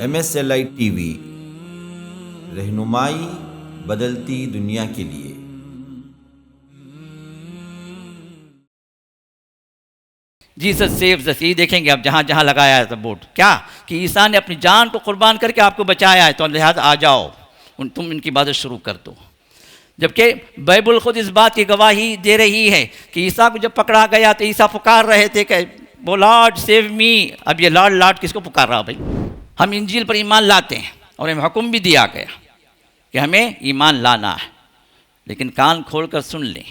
MSLI TV رہنمائی بدلتی دنیا کے لیے۔ جیسس سیوز اس، یہ دیکھیں گے آپ جہاں جہاں لگایا ہے بورڈ، کیا کہ عیسیٰ نے اپنی جان کو قربان کر کے آپ کو بچایا ہے، تو لہٰذا آ جاؤ تم ان کی عبادت شروع کر دو۔ جبکہ بائبل خود اس بات کی گواہی دے رہی ہے کہ عیسیٰ کو جب پکڑا گیا تو عیسیٰ پکار رہے تھے کہ وہ لارڈ سیو می۔ اب یہ لارڈ کس کو پکار رہا بھائی؟ ہم انجیل پر ایمان لاتے ہیں اور ہمیں حکم بھی دیا گیا کہ ہمیں ایمان لانا ہے، لیکن کان کھول کر سن لیں،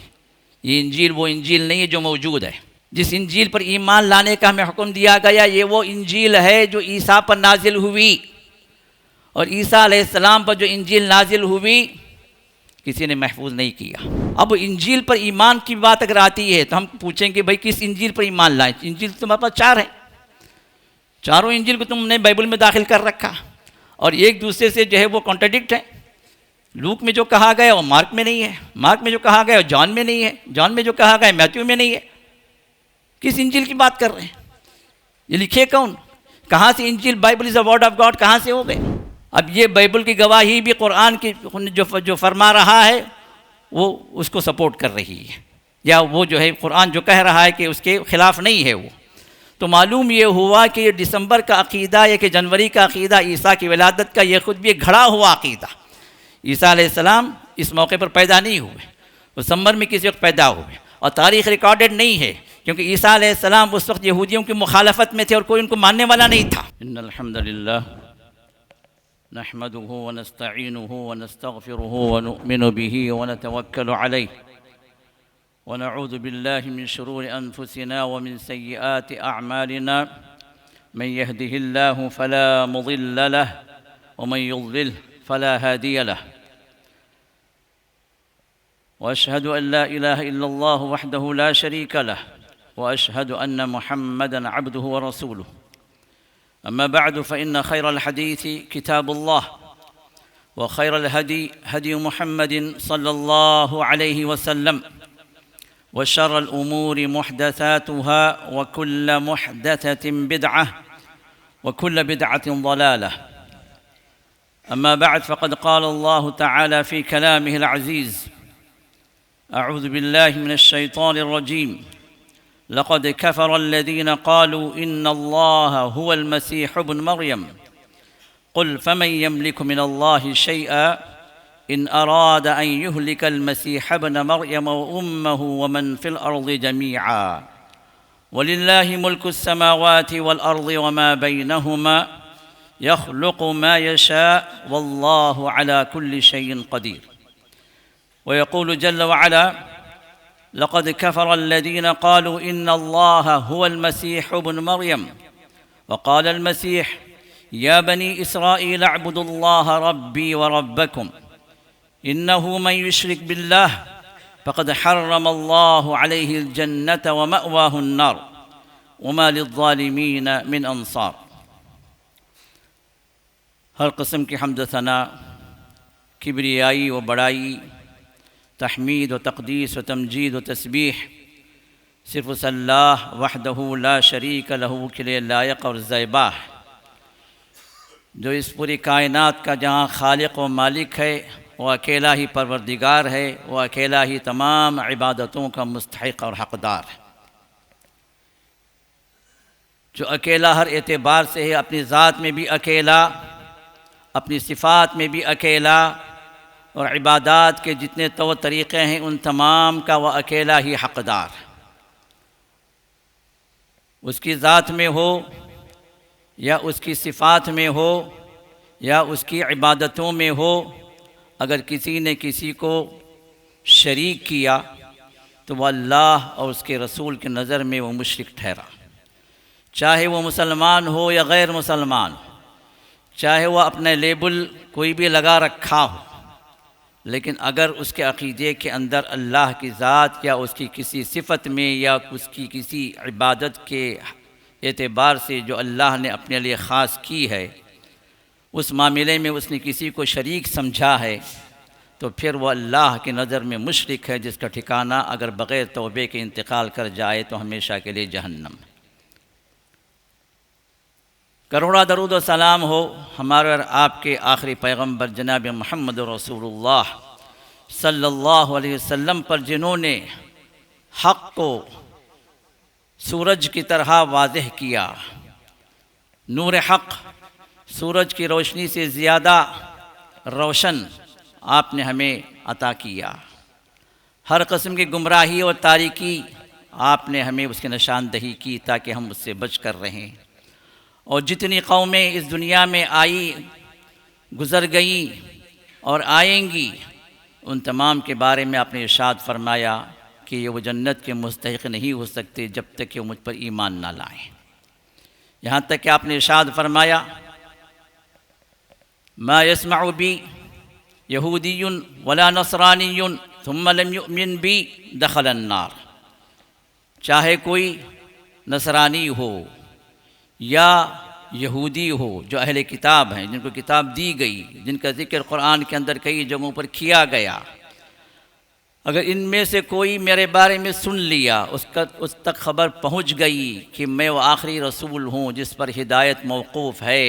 یہ انجیل وہ انجیل نہیں ہے جو موجود ہے۔ جس انجیل پر ایمان لانے کا ہمیں حکم دیا گیا یہ وہ انجیل ہے جو عیسیٰ پر نازل ہوئی، اور عیسیٰ علیہ السلام پر جو انجیل نازل ہوئی کسی نے محفوظ نہیں کیا۔ اب انجیل پر ایمان کی بات اگر آتی ہے تو ہم پوچھیں گے بھائی کس انجیل پر ایمان لائیں؟ انجیل تمہارے پاس 4 ہیں، چاروں انجیل کو تم نے بائبل میں داخل کر رکھا، اور ایک دوسرے سے جو ہے وہ کانٹرڈکٹ ہیں۔ لوک میں جو کہا گیا وہ مارک میں نہیں ہے، مارک میں جو کہا گیا وہ جان میں نہیں ہے، جان میں جو کہا گیا میتھیو میں نہیں ہے۔ کس انجیل کی بات کر رہے ہیں؟ یہ لکھے کون؟ کہاں سے انجیل؟ Bible is a word of God کہاں سے ہو گئے؟ اب یہ بائبل کی گواہی بھی قرآن کی جو فرما رہا ہے وہ اس کو سپورٹ کر رہی ہے، یا وہ جو ہے قرآن جو کہہ رہا ہے کہ اس کے خلاف نہیں ہے وہ۔ تو معلوم یہ ہوا کہ یہ دسمبر کا عقیدہ یا کہ جنوری کا عقیدہ عیسیٰ کی ولادت کا یہ خود بھی ایک گھڑا ہوا عقیدہ۔ عیسیٰ علیہ السلام اس موقع پر پیدا نہیں ہوئے، وہ دسمبر میں کسی وقت پیدا ہوئے، اور تاریخ ریکارڈڈ نہیں ہے، کیونکہ عیسیٰ علیہ السلام اس وقت یہودیوں کی مخالفت میں تھے اور کوئی ان کو ماننے والا نہیں تھا۔ ان الحمدللہ نحمده ونستعینه ونستغفره ونؤمن به ونتوکل علیہ ونعوذ باللہ من شرور انفسنا ومن سیئات اعمالنا من يهده الله فلا مضل له ومن يضلل فلا هادي له واشهد ان لا اله الا الله وحده لا شريك له واشهد ان محمدا عبده ورسوله اما بعد فان خير الحديث كتاب الله وخير الهدي هدي محمد صلى الله عليه وسلم وشر الامور محدثاتها وكل محدثة بدعة وكل بدعة ضلالة اما بعد فقد قال الله تعالى في كلامه العزيز اعوذ بالله من الشيطان الرجيم لقد كفر الذين قالوا إن الله هو المسيح ابن مريم قل فمن يملك من الله شيئا إن أراد أن يهلك المسيح ابن مريم وأمه ومن في الأرض جميعا ولله ملك السماوات والأرض وما بينهما يخلق ما يشاء والله على كل شيء قدير ويقول جل وعلا لقد كفر الذين قالوا إن الله هو المسيح ابن مريم وقال المسيح يا بني إسرائيل اعبدوا الله ربي وربكم إنه من يشرك بالله فقد حرم الله عليه الجنة ومأواه النار وما للظالمين من أنصار۔ ہر قسم کی حمد و ثنا، کبریائی و بڑائی، تحمید و تقدیس و تمجید و تسبیح صرف اس اللہ وحدہ لا شریک لہ کے لیے لائق اور زیبا ہے، جو اس پوری کائنات کا جہاں خالق و مالک ہے، وہ اکیلا ہی پروردگار ہے، وہ اکیلا ہی تمام عبادتوں کا مستحق اور حقدار ہے، جو اکیلا ہر اعتبار سے ہے، اپنی ذات میں بھی اکیلا، اپنی صفات میں بھی اکیلا، اور عبادات کے جتنے طور طریقے ہیں ان تمام کا وہ اکیلا ہی حقدار ہے۔ اس کی ذات میں ہو یا اس کی صفات میں ہو یا اس کی عبادتوں میں ہو، اگر کسی نے کسی کو شریک کیا تو وہ اللہ اور اس کے رسول کی نظر میں وہ مشرک ٹھہرا، چاہے وہ مسلمان ہو یا غیر مسلمان ہو، چاہے وہ اپنے لیبل کوئی بھی لگا رکھا ہو، لیکن اگر اس کے عقیدے کے اندر اللہ کی ذات یا اس کی کسی صفت میں یا اس کی کسی عبادت کے اعتبار سے جو اللہ نے اپنے لیے خاص کی ہے، اس معاملے میں اس نے کسی کو شریک سمجھا ہے، تو پھر وہ اللہ کی نظر میں مشرک ہے، جس کا ٹھکانہ اگر بغیر توبے کے انتقال کر جائے تو ہمیشہ کے لیے جہنم ہے۔ کروڑا درود و سلام ہو ہمارے اور آپ کے آخری پیغمبر جناب محمد رسول اللہ صلی اللہ علیہ وسلم پر، جنہوں نے حق کو سورج کی طرح واضح کیا۔ نور حق سورج کی روشنی سے زیادہ روشن آپ نے ہمیں عطا کیا۔ ہر قسم کی گمراہی اور تاریکی آپ نے ہمیں اس کی نشاندہی کی تاکہ ہم اس سے بچ کر رہیں۔ اور جتنی قومیں اس دنیا میں آئی، گزر گئیں اور آئیں گی، ان تمام کے بارے میں آپ نے ارشاد فرمایا کہ یہ وہ جنت کے مستحق نہیں ہو سکتے جب تک کہ وہ مجھ پر ایمان نہ لائیں۔ یہاں تک کہ آپ نے ارشاد فرمایا ما يسمع بی یہودی ولا نصرانی ثم لم یؤمن بی دخل النار۔ چاہے کوئی نصرانی ہو یا یہودی ہو جو اہل کتاب ہیں، جن کو کتاب دی گئی، جن کا ذکر قرآن کے اندر کئی جگہوں پر کیا گیا، اگر ان میں سے کوئی میرے بارے میں سن لیا، اس تک خبر پہنچ گئی کہ میں وہ آخری رسول ہوں جس پر ہدایت موقوف ہے،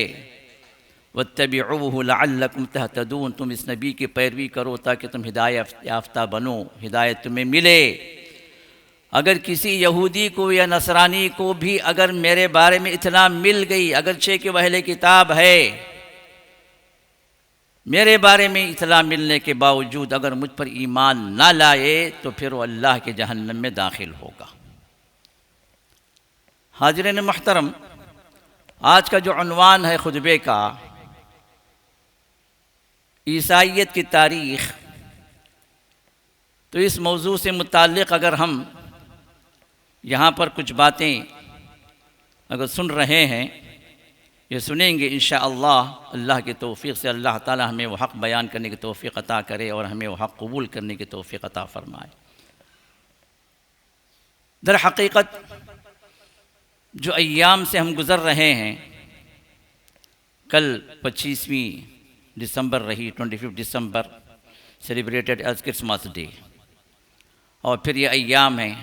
وَاتَّبِعُوهُ لَعَلَّكُمْ تَهْتَدُونَ، تم اس نبی کی پیروی کرو تاکہ تم ہدایت یافتہ بنو، ہدایت تمہیں ملے۔ اگر کسی یہودی کو یا نصرانی کو بھی اگر میرے بارے میں اطلاع مل گئی، اگرچہ کہ وہ اہل کتاب ہے، میرے بارے میں اطلاع ملنے کے باوجود اگر مجھ پر ایمان نہ لائے تو پھر وہ اللہ کے جہنم میں داخل ہوگا۔ حاضرین محترم، آج کا جو عنوان ہے خطبے کا، عیسائیت کی تاریخ، تو اس موضوع سے متعلق اگر ہم یہاں پر کچھ باتیں اگر سن رہے ہیں، یہ سنیں گے انشاءاللہ، اللہ کی توفیق سے اللہ تعالی ہمیں وہ حق بیان کرنے کی توفیق عطا کرے اور ہمیں وہ حق قبول کرنے کی توفیق عطا فرمائے۔ در حقیقت جو ایام سے ہم گزر رہے ہیں، کل 25ویں دسمبر رہی، 25 دسمبر سیلیبریٹڈ ایز کرسمس ڈے، اور پھر یہ ایام ہیں،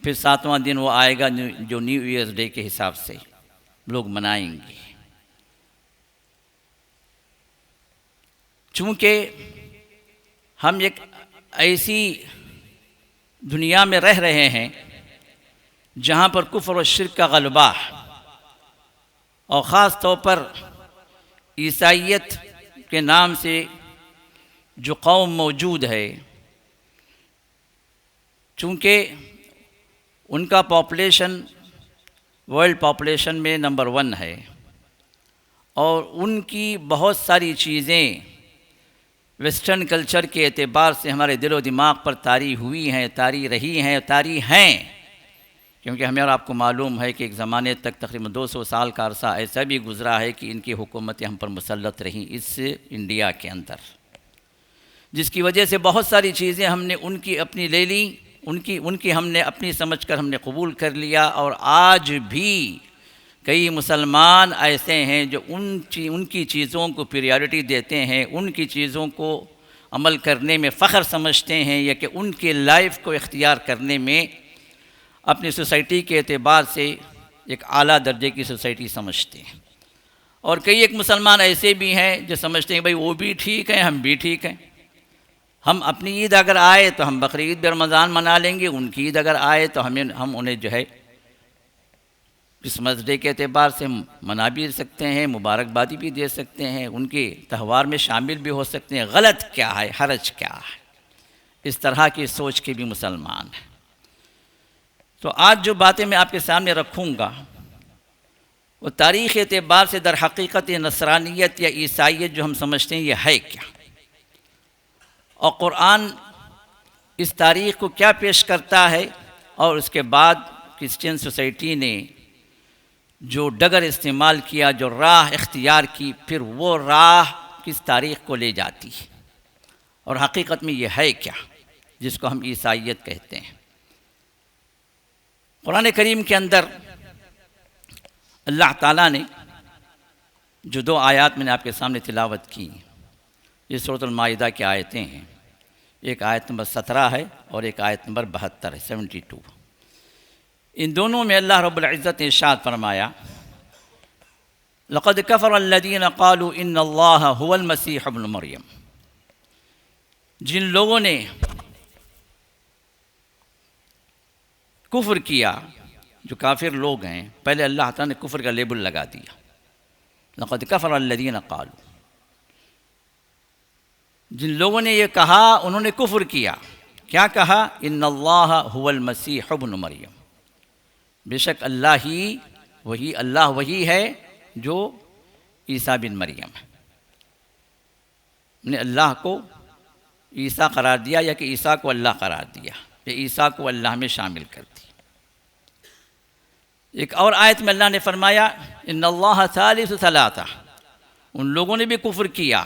پھر 7واں دن وہ آئے گا جو نیو ایئرز ڈے کے حساب سے لوگ منائیں گے۔ چونکہ ہم ایک ایسی دنیا میں رہ رہے ہیں جہاں پر کفر و شرک کا غلبہ، اور خاص طور پر عیسائیت کے نام سے جو قوم موجود ہے، چونکہ ان کا پاپولیشن ورلڈ پاپولیشن میں نمبر 1 ہے، اور ان کی بہت ساری چیزیں ویسٹرن کلچر کے اعتبار سے ہمارے دل و دماغ پر طاری ہوئی ہیں، طاری رہی ہیں، طاری ہیں، کیونکہ ہمیں اور آپ کو معلوم ہے کہ ایک زمانے تک تقریباً 200 سال کا عرصہ ایسا بھی گزرا ہے کہ ان کی حکومتیں ہم پر مسلط رہیں اس انڈیا کے اندر، جس کی وجہ سے بہت ساری چیزیں ہم نے ان کی اپنی لے لیں، ان کی ہم نے اپنی سمجھ کر ہم نے قبول کر لیا، اور آج بھی کئی مسلمان ایسے ہیں جو ان کی چیزوں کو پریارٹی دیتے ہیں، ان کی چیزوں کو عمل کرنے میں فخر سمجھتے ہیں، یا کہ ان کے لائف کو اختیار کرنے میں اپنی سوسائٹی کے اعتبار سے ایک اعلیٰ درجے کی سوسائٹی سمجھتے ہیں۔ اور کئی ایک مسلمان ایسے بھی ہیں جو سمجھتے ہیں بھائی وہ بھی ٹھیک ہیں، ہم بھی ٹھیک ہیں، ہم اپنی عید اگر آئے تو ہم بقرعید بھی رمضان منا لیں گے، ان کی عید اگر آئے تو ہم انہیں جو ہے کرسمس ڈے کے اعتبار سے منا بھی سکتے ہیں، مبارکبادی بھی دے سکتے ہیں، ان کے تہوار میں شامل بھی ہو سکتے ہیں۔ غلط کیا ہے، حرج کیا ہے؟ اس طرح کی سوچ کے بھی مسلمان ہیں۔ تو آج جو باتیں میں آپ کے سامنے رکھوں گا وہ تاریخ اعتبار سے در حقیقت نصرانیت یا عیسائیت جو ہم سمجھتے ہیں یہ ہے کیا، اور قرآن اس تاریخ کو کیا پیش کرتا ہے، اور اس کے بعد کرسچین سوسائٹی نے جو ڈگر استعمال کیا، جو راہ اختیار کی، پھر وہ راہ کس تاریخ کو لے جاتی ہے، اور حقیقت میں یہ ہے کیا جس کو ہم عیسائیت کہتے ہیں۔ قرآن کریم کے اندر اللہ تعالیٰ نے جو 2 آیات میں نے آپ کے سامنے تلاوت کی، یہ سورۃ المائدہ کی آیتیں ہیں، ایک آیت نمبر 17 ہے اور ایک آیت نمبر 72 ہے، 72۔ ان دونوں میں اللہ رب العزت نے ارشاد فرمایا لقد کفر الذین قالوا ان اللہ هو المسیح ابن مریم، جن لوگوں نے کفر کیا، جو کافر لوگ ہیں، پہلے اللہ تعالیٰ نے کفر کا لیبل لگا دیا، لقد کفر الذین قالوا، جن لوگوں نے یہ کہا انہوں نے کفر کیا، کیا کہا؟ ان اللہ هو المسیح ابن مریم، بے شک اللہ وہی ہے جو عیسیٰ بن مریم ہے۔ نے اللہ کو عیسیٰ قرار دیا یا کہ عیسیٰ کو اللہ قرار دیا، یا عیسیٰ کو اللہ میں شامل کر دیا۔ ایک اور آیت میں اللہ نے فرمایا ان اللہ ثالث ثلاثہ، ان لوگوں نے بھی کفر کیا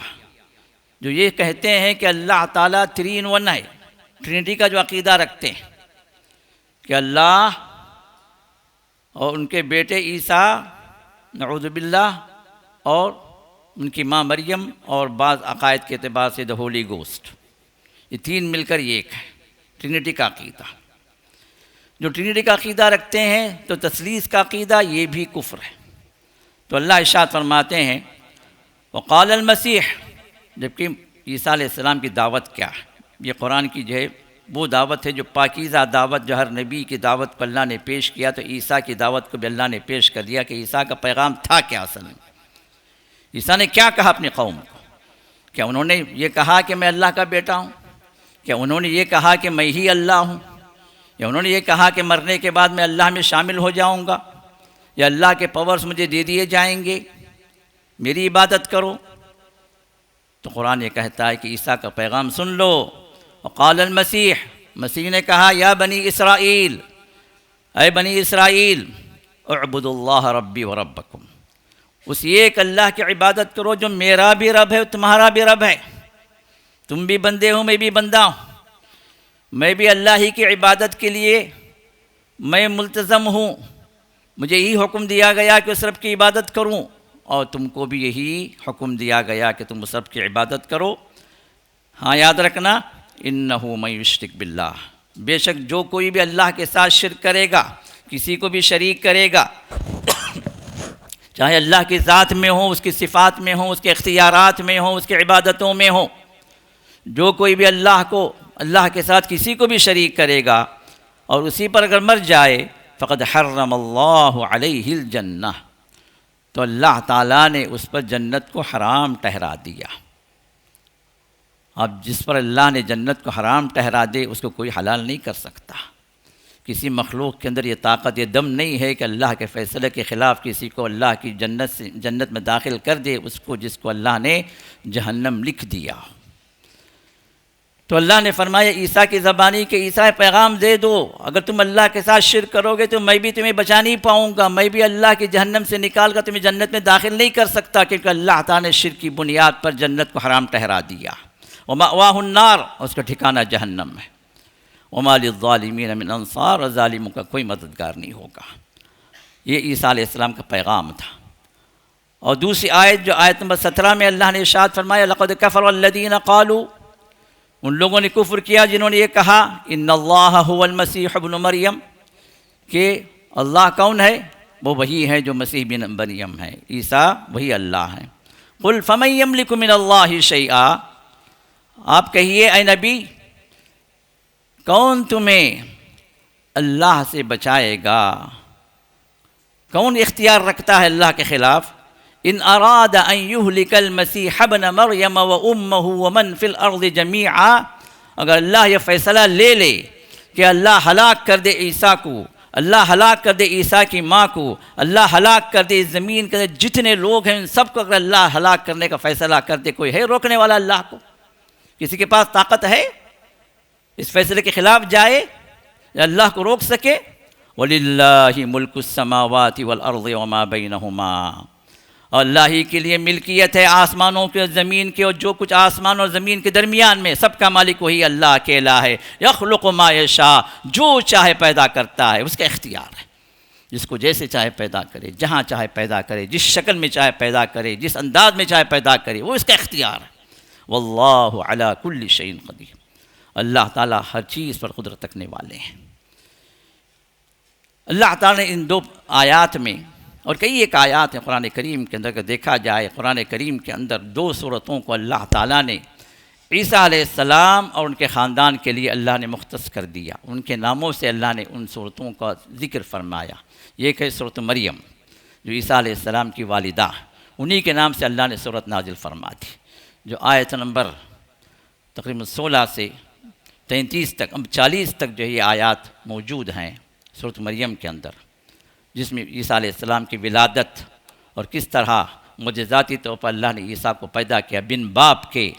جو یہ کہتے ہیں کہ اللہ تعالیٰ 3 in 1 ہے، ٹرینٹی کا جو عقیدہ رکھتے ہیں کہ اللہ اور ان کے بیٹے عیسیٰ نعوذ باللہ اور ان کی ماں مریم اور بعض عقائد کے اعتبار سے دا ہولی گوسٹ، یہ 3 مل کر یہ ایک ہے، ٹرینٹی کا عقیدہ۔ جو ٹرینٹی کا عقیدہ رکھتے ہیں تو تثلیث کا عقیدہ یہ بھی کفر ہے۔ تو اللہ ارشاد فرماتے ہیں وقال المسیح، جبکہ عیسیٰ علیہ السلام کی دعوت کیا ہے؟ یہ قرآن کی جو ہے وہ دعوت ہے جو پاکیزہ دعوت، جو ہر نبی کی دعوت کو اللہ نے پیش کیا، تو عیسیٰ کی دعوت کو بھی اللہ نے پیش کر دیا کہ عیسیٰ کا پیغام تھا کیا اصل میں۔ عیسیٰ نے کیا کہا اپنی قوم کو؟ کیا انہوں نے یہ کہا کہ میں اللہ کا بیٹا ہوں؟ کیا انہوں نے یہ کہا کہ میں ہی اللہ ہوں؟ یا انہوں نے یہ کہا کہ مرنے کے بعد میں اللہ میں شامل ہو جاؤں گا، یا اللہ کے پاورز مجھے دے دیے جائیں گے، میری عبادت کرو؟ تو قرآن یہ کہتا ہے کہ عیسیٰ کا پیغام سن لو۔ وقال المسیح، مسیح نے کہا یا بنی اسرائیل، اے بنی اسرائیل اعبدوا اللہ ربی و ربکم، اس ایک اللہ کی عبادت کرو جو میرا بھی رب ہے تمہارا بھی رب ہے، تم بھی بندے ہو میں بھی بندہ ہوں، میں بھی اللہ ہی کی عبادت کے لیے میں ملتزم ہوں، مجھے یہی حکم دیا گیا کہ اس رب کی عبادت کروں، اور تم کو بھی یہی حکم دیا گیا کہ تم اس رب کی عبادت کرو۔ ہاں یاد رکھنا انہ من یشرک باللہ، بے شک جو کوئی بھی اللہ کے ساتھ شرک کرے گا، کسی کو بھی شریک کرے گا، چاہے اللہ کی ذات میں ہو، اس کی صفات میں ہو، اس کے اختیارات میں ہو، اس کی عبادتوں میں ہو، جو کوئی بھی اللہ کے ساتھ کسی کو بھی شریک کرے گا اور اسی پر اگر مر جائے فقد حرم اللہ علیہ الجنہ، تو اللہ تعالیٰ نے اس پر جنت کو حرام ٹھہرا دیا۔ اب جس پر اللہ نے جنت کو حرام ٹھہرا دے اس کو کوئی حلال نہیں کر سکتا۔ کسی مخلوق کے اندر یہ طاقت، یہ دم نہیں ہے کہ اللہ کے فیصلے کے خلاف کسی کو اللہ کی جنت میں داخل کر دے، اس کو جس کو اللہ نے جہنم لکھ دیا۔ تو اللہ نے فرمایا عیسیٰ کی زبانی کہ عیسیٰ پیغام دے دو، اگر تم اللہ کے ساتھ شرک کرو گے تو میں بھی تمہیں بچا نہیں پاؤں گا، میں بھی اللہ کی جہنم سے نکال کر تمہیں جنت میں داخل نہیں کر سکتا، کیونکہ اللہ تعالیٰ نے شرک کی بنیاد پر جنت کو حرام ٹھہرا دیا۔ ومأواہ النار، اس کا ٹھکانہ جہنم ہے۔ وما للظالمین من انصار، اور ظالموں کا کوئی مددگار نہیں ہوگا۔ یہ عیسیٰ علیہ السلام کا پیغام تھا۔ اور دوسری آیت جو آیت نمبر 17 میں اللہ نے ارشاد فرمایا لقد کفر الذین قالوا، ان لوگوں نے کفر کیا جنہوں نے یہ کہا ان اللہ هو المسیح ابن مریم، کہ اللہ کون ہے؟ وہ وہی ہے جو مسیح بن مریم ہے، عیسیٰ وہی اللہ ہے۔ قل فمن یملک من اللہ شیئا، آپ کہیے اے نبی کون تمہیں اللہ سے بچائے گا؟ کون اختیار رکھتا ہے اللہ کے خلاف؟ ان اراد ان یہلک المسیح ابن مریم و امہ ومن فی الارض جمیعا، اگر اللہ یہ فیصلہ لے لے کہ اللہ ہلاک کر دے عیسیٰ کو، اللہ ہلاک کر دے عیسیٰ کی ماں کو، اللہ ہلاک کر دے زمین کے جتنے لوگ ہیں ان سب کو اگر اللہ ہلاک کرنے کا فیصلہ کر دے، کوئی ہے روکنے والا اللہ کو؟ کسی کے پاس طاقت ہے اس فیصلے کے خلاف جائے یا اللہ کو روک سکے؟ وَلِلَّهِ مُلْكُ السَّمَاوَاتِ وَالْأَرْضِ وَمَا بَيْنَهُمَا، اور اللہ ہی کے لیے ملکیت ہے آسمانوں کے اور زمین کے، اور جو کچھ آسمان اور زمین کے درمیان میں، سب کا مالک وہی اللہ اکیلا ہے۔ یخلق ما یشاء، جو چاہے پیدا کرتا ہے، اس کا اختیار ہے، جس کو جیسے چاہے پیدا کرے، جہاں چاہے پیدا کرے، جس شکل میں چاہے پیدا کرے، جس انداز میں چاہے پیدا کرے، وہ اس کا اختیار ہے۔ واللہ علی کل شیء قدیر، اللہ تعالیٰ ہر چیز پر قدرت رکھنے والے ہیں۔ اللہ تعالیٰ نے ان 2 آیات میں اور کئی ایک آیات ہیں قرآن کریم کے اندر، کہ دیکھا جائے قرآن کریم کے اندر 2 صورتوں کو اللہ تعالیٰ نے عیسیٰ علیہ السلام اور ان کے خاندان کے لیے اللہ نے مختص کر دیا، ان کے ناموں سے اللہ نے ان صورتوں کا ذکر فرمایا۔ ایک ہے صورت مریم جو عیسیٰ علیہ السلام کی والدہ، انہی کے نام سے اللہ نے صورت نازل فرما دی، جو آیت نمبر تقریباً 16 سے 33 تک، اب 40 تک جو یہ آیات موجود ہیں صورت مریم کے اندر، جس میں عیسیٰ علیہ السلام کی ولادت اور کس طرح معجزاتی طور پر اللہ نے عیسیٰ کو پیدا کیا بن باپ کے،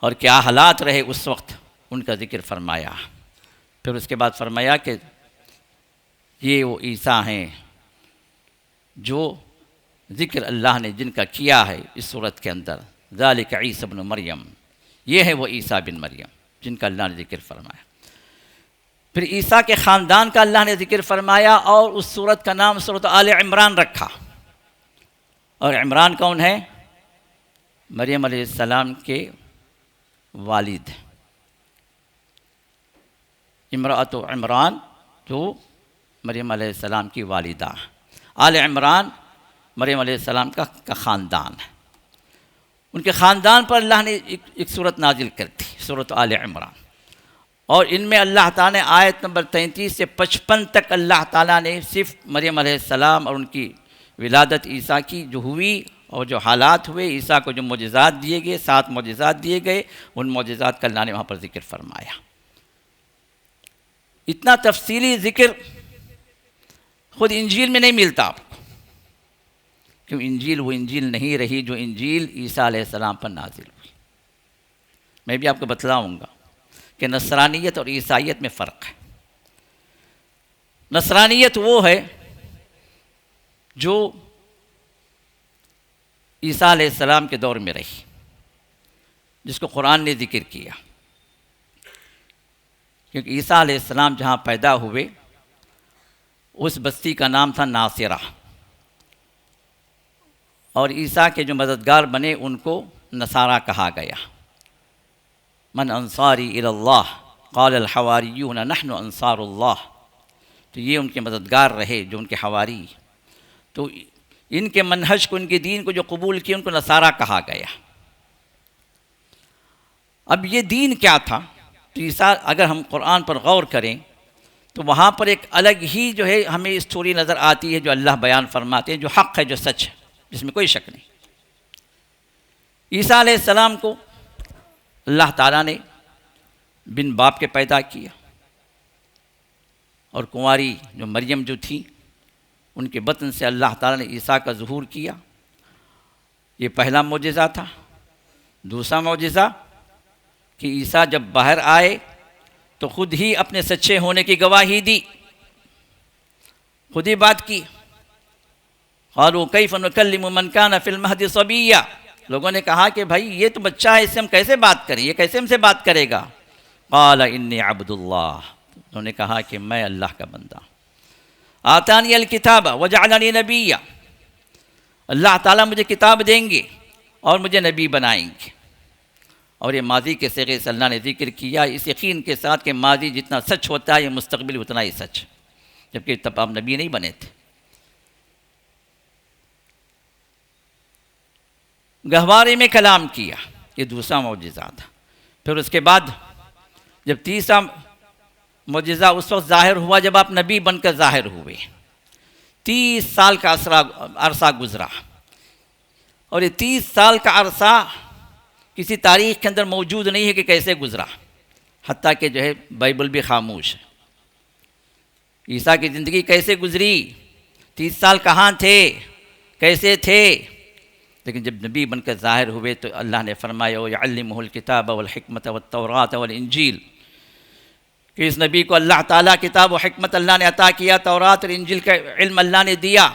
اور کیا حالات رہے اس وقت، ان کا ذکر فرمایا۔ پھر اس کے بعد فرمایا کہ یہ وہ عیسیٰ ہیں جو ذکر اللہ نے جن کا کیا ہے اس صورت کے اندر، ذالک عیسی ابن مریم، یہ ہے وہ عیسیٰ بن مریم جن کا اللہ نے ذکر فرمایا۔ پھر عیسیٰ کے خاندان کا اللہ نے ذکر فرمایا، اور اس صورت کا نام صورت آل عمران رکھا۔ اور عمران کون ہے؟ مریم علیہ السلام کے والد، امرأۃ عمران جو مریم علیہ السلام کی والدہ۔ آل عمران مریم علیہ السلام کا خاندان ہے، ان کے خاندان پر اللہ نے ایک صورت نازل کر دی، صورت آل عمران۔ اور ان میں اللہ تعالیٰ نے آیت نمبر 33 سے 55 تک اللہ تعالیٰ نے صرف مریم علیہ السلام اور ان کی ولادت عیسیٰ کی جو ہوئی اور جو حالات ہوئے، عیسیٰ کو جو معجزات دیے گئے، 7 معجزات دیے گئے، ان معجزات کا اللہ نے وہاں پر ذکر فرمایا۔ اتنا تفصیلی ذکر خود انجیل میں نہیں ملتا آپ کو، کیوں انجیل وہ انجیل نہیں رہی جو انجیل عیسیٰ علیہ السلام پر نازل ہوئی۔ میں بھی آپ کو بتلاؤں گا کہ نصرانیت اور عیسائیت میں فرق ہے۔ نصرانیت وہ ہے جو عیسیٰ علیہ السلام کے دور میں رہی، جس کو قرآن نے ذکر کیا، کیونکہ عیسیٰ علیہ السلام جہاں پیدا ہوئے اس بستی کا نام تھا ناصرہ، اور عیسیٰ کے جو مددگار بنے ان کو نصارہ کہا گیا۔ من انصاری الی اللہ قال الحواریون نحن انصار اللہ، تو یہ ان کے مددگار رہے جو ان کے حواری، تو ان کے منہج کو، ان کے دین کو جو قبول کیا ان کو نصارہ کہا گیا۔ اب یہ دین کیا تھا؟ تو عیسیٰ، اگر ہم قرآن پر غور کریں تو وہاں پر ایک الگ ہی جو ہے ہمیں اسٹوری نظر آتی ہے جو اللہ بیان فرماتے ہیں، جو حق ہے، جو سچ ہے، جس میں کوئی شک نہیں۔ عیسیٰ علیہ السلام کو اللہ تعالیٰ نے بن باپ کے پیدا کیا، اور کنواری جو مریم جو تھی ان کے بطن سے اللہ تعالیٰ نے عیسیٰ کا ظہور کیا۔ یہ پہلا معجزہ تھا۔ دوسرا معجزہ کہ عیسیٰ جب باہر آئے تو خود ہی اپنے سچے ہونے کی گواہی دی، خود ہی بات کی۔ قالوا کیف نکلم من کان فی المہد صبیا، لوگوں نے کہا کہ بھائی یہ تو بچہ ہے، اس سے ہم کیسے بات کریں، یہ کیسے ہم سے بات کرے گا؟ قال انی عبد اللہ، انہوں نے کہا کہ میں اللہ کا بندہ۔ آتانی الکتاب وجعلنی نبیا، اللہ تعالیٰ مجھے کتاب دیں گے اور مجھے نبی بنائیں گے۔ اور یہ ماضی کے صیغے سے اللہ نے ذکر کیا، اس یقین کے ساتھ کہ ماضی جتنا سچ ہوتا ہے یہ مستقبل اتنا ہی سچ، جبکہ تب آپ نبی نہیں بنے تھے۔ گہوارے میں کلام کیا، یہ دوسرا معجزہ تھا۔ پھر اس کے بعد جب تیسرا معجزہ اس وقت ظاہر ہوا جب آپ نبی بن کر ظاہر ہوئے، 30 سال کا عرصہ گزرا، اور یہ 30 سال کا عرصہ کسی تاریخ کے اندر موجود نہیں ہے کہ کیسے گزرا، حتیٰ کہ جو ہے بائبل بھی خاموش ہے۔ عیسیٰ کی زندگی کیسے گزری، 30 سال کہاں تھے، کیسے تھے، لیکن جب نبی بن کر ظاہر ہوئے تو اللہ نے فرمایا وَيَعَلِّمُهُ الْكِتَابَ وَالْحِكْمَةَ وَالتَّوْرَاةَ وَالْإِنْجِيلَ، کہ اس نبی کو اللہ تعالیٰ کتاب و حکمت اللہ نے عطا کیا، تورات اور انجیل کا علم اللہ نے دیا،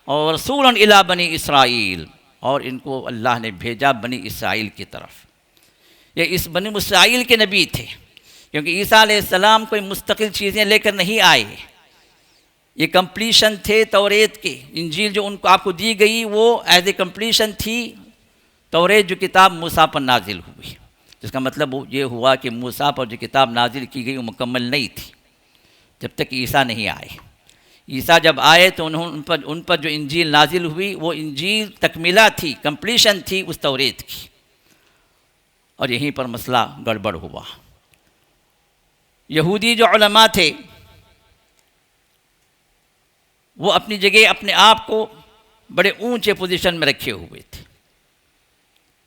اور رسولاً الی بنی اسرائیل، اور ان کو اللہ نے بھیجا بنی اسرائیل کی طرف۔ یہ اس بنی اسرائیل کے نبی تھے، کیونکہ عیسیٰ علیہ السلام کوئی مستقل چیزیں لے کر نہیں آئے، یہ کمپلیشن تھے توریت کے۔ انجیل جو ان کو آپ کو دی گئی وہ ایز اے کمپلیشن تھی توریت جو کتاب موسیٰ پر نازل ہوئی، جس کا مطلب یہ ہوا کہ موسیٰ پر جو کتاب نازل کی گئی وہ مکمل نہیں تھی جب تک عیسیٰ نہیں آئے۔ عیسیٰ جب آئے تو ان پر جو انجیل نازل ہوئی وہ انجیل تکمیلہ تھی، کمپلیشن تھی اس توریت کی، اور یہیں پر مسئلہ گڑبڑ ہوا۔ یہودی جو علماء تھے وہ اپنی جگہ اپنے آپ کو بڑے اونچے پوزیشن میں رکھے ہوئے تھے،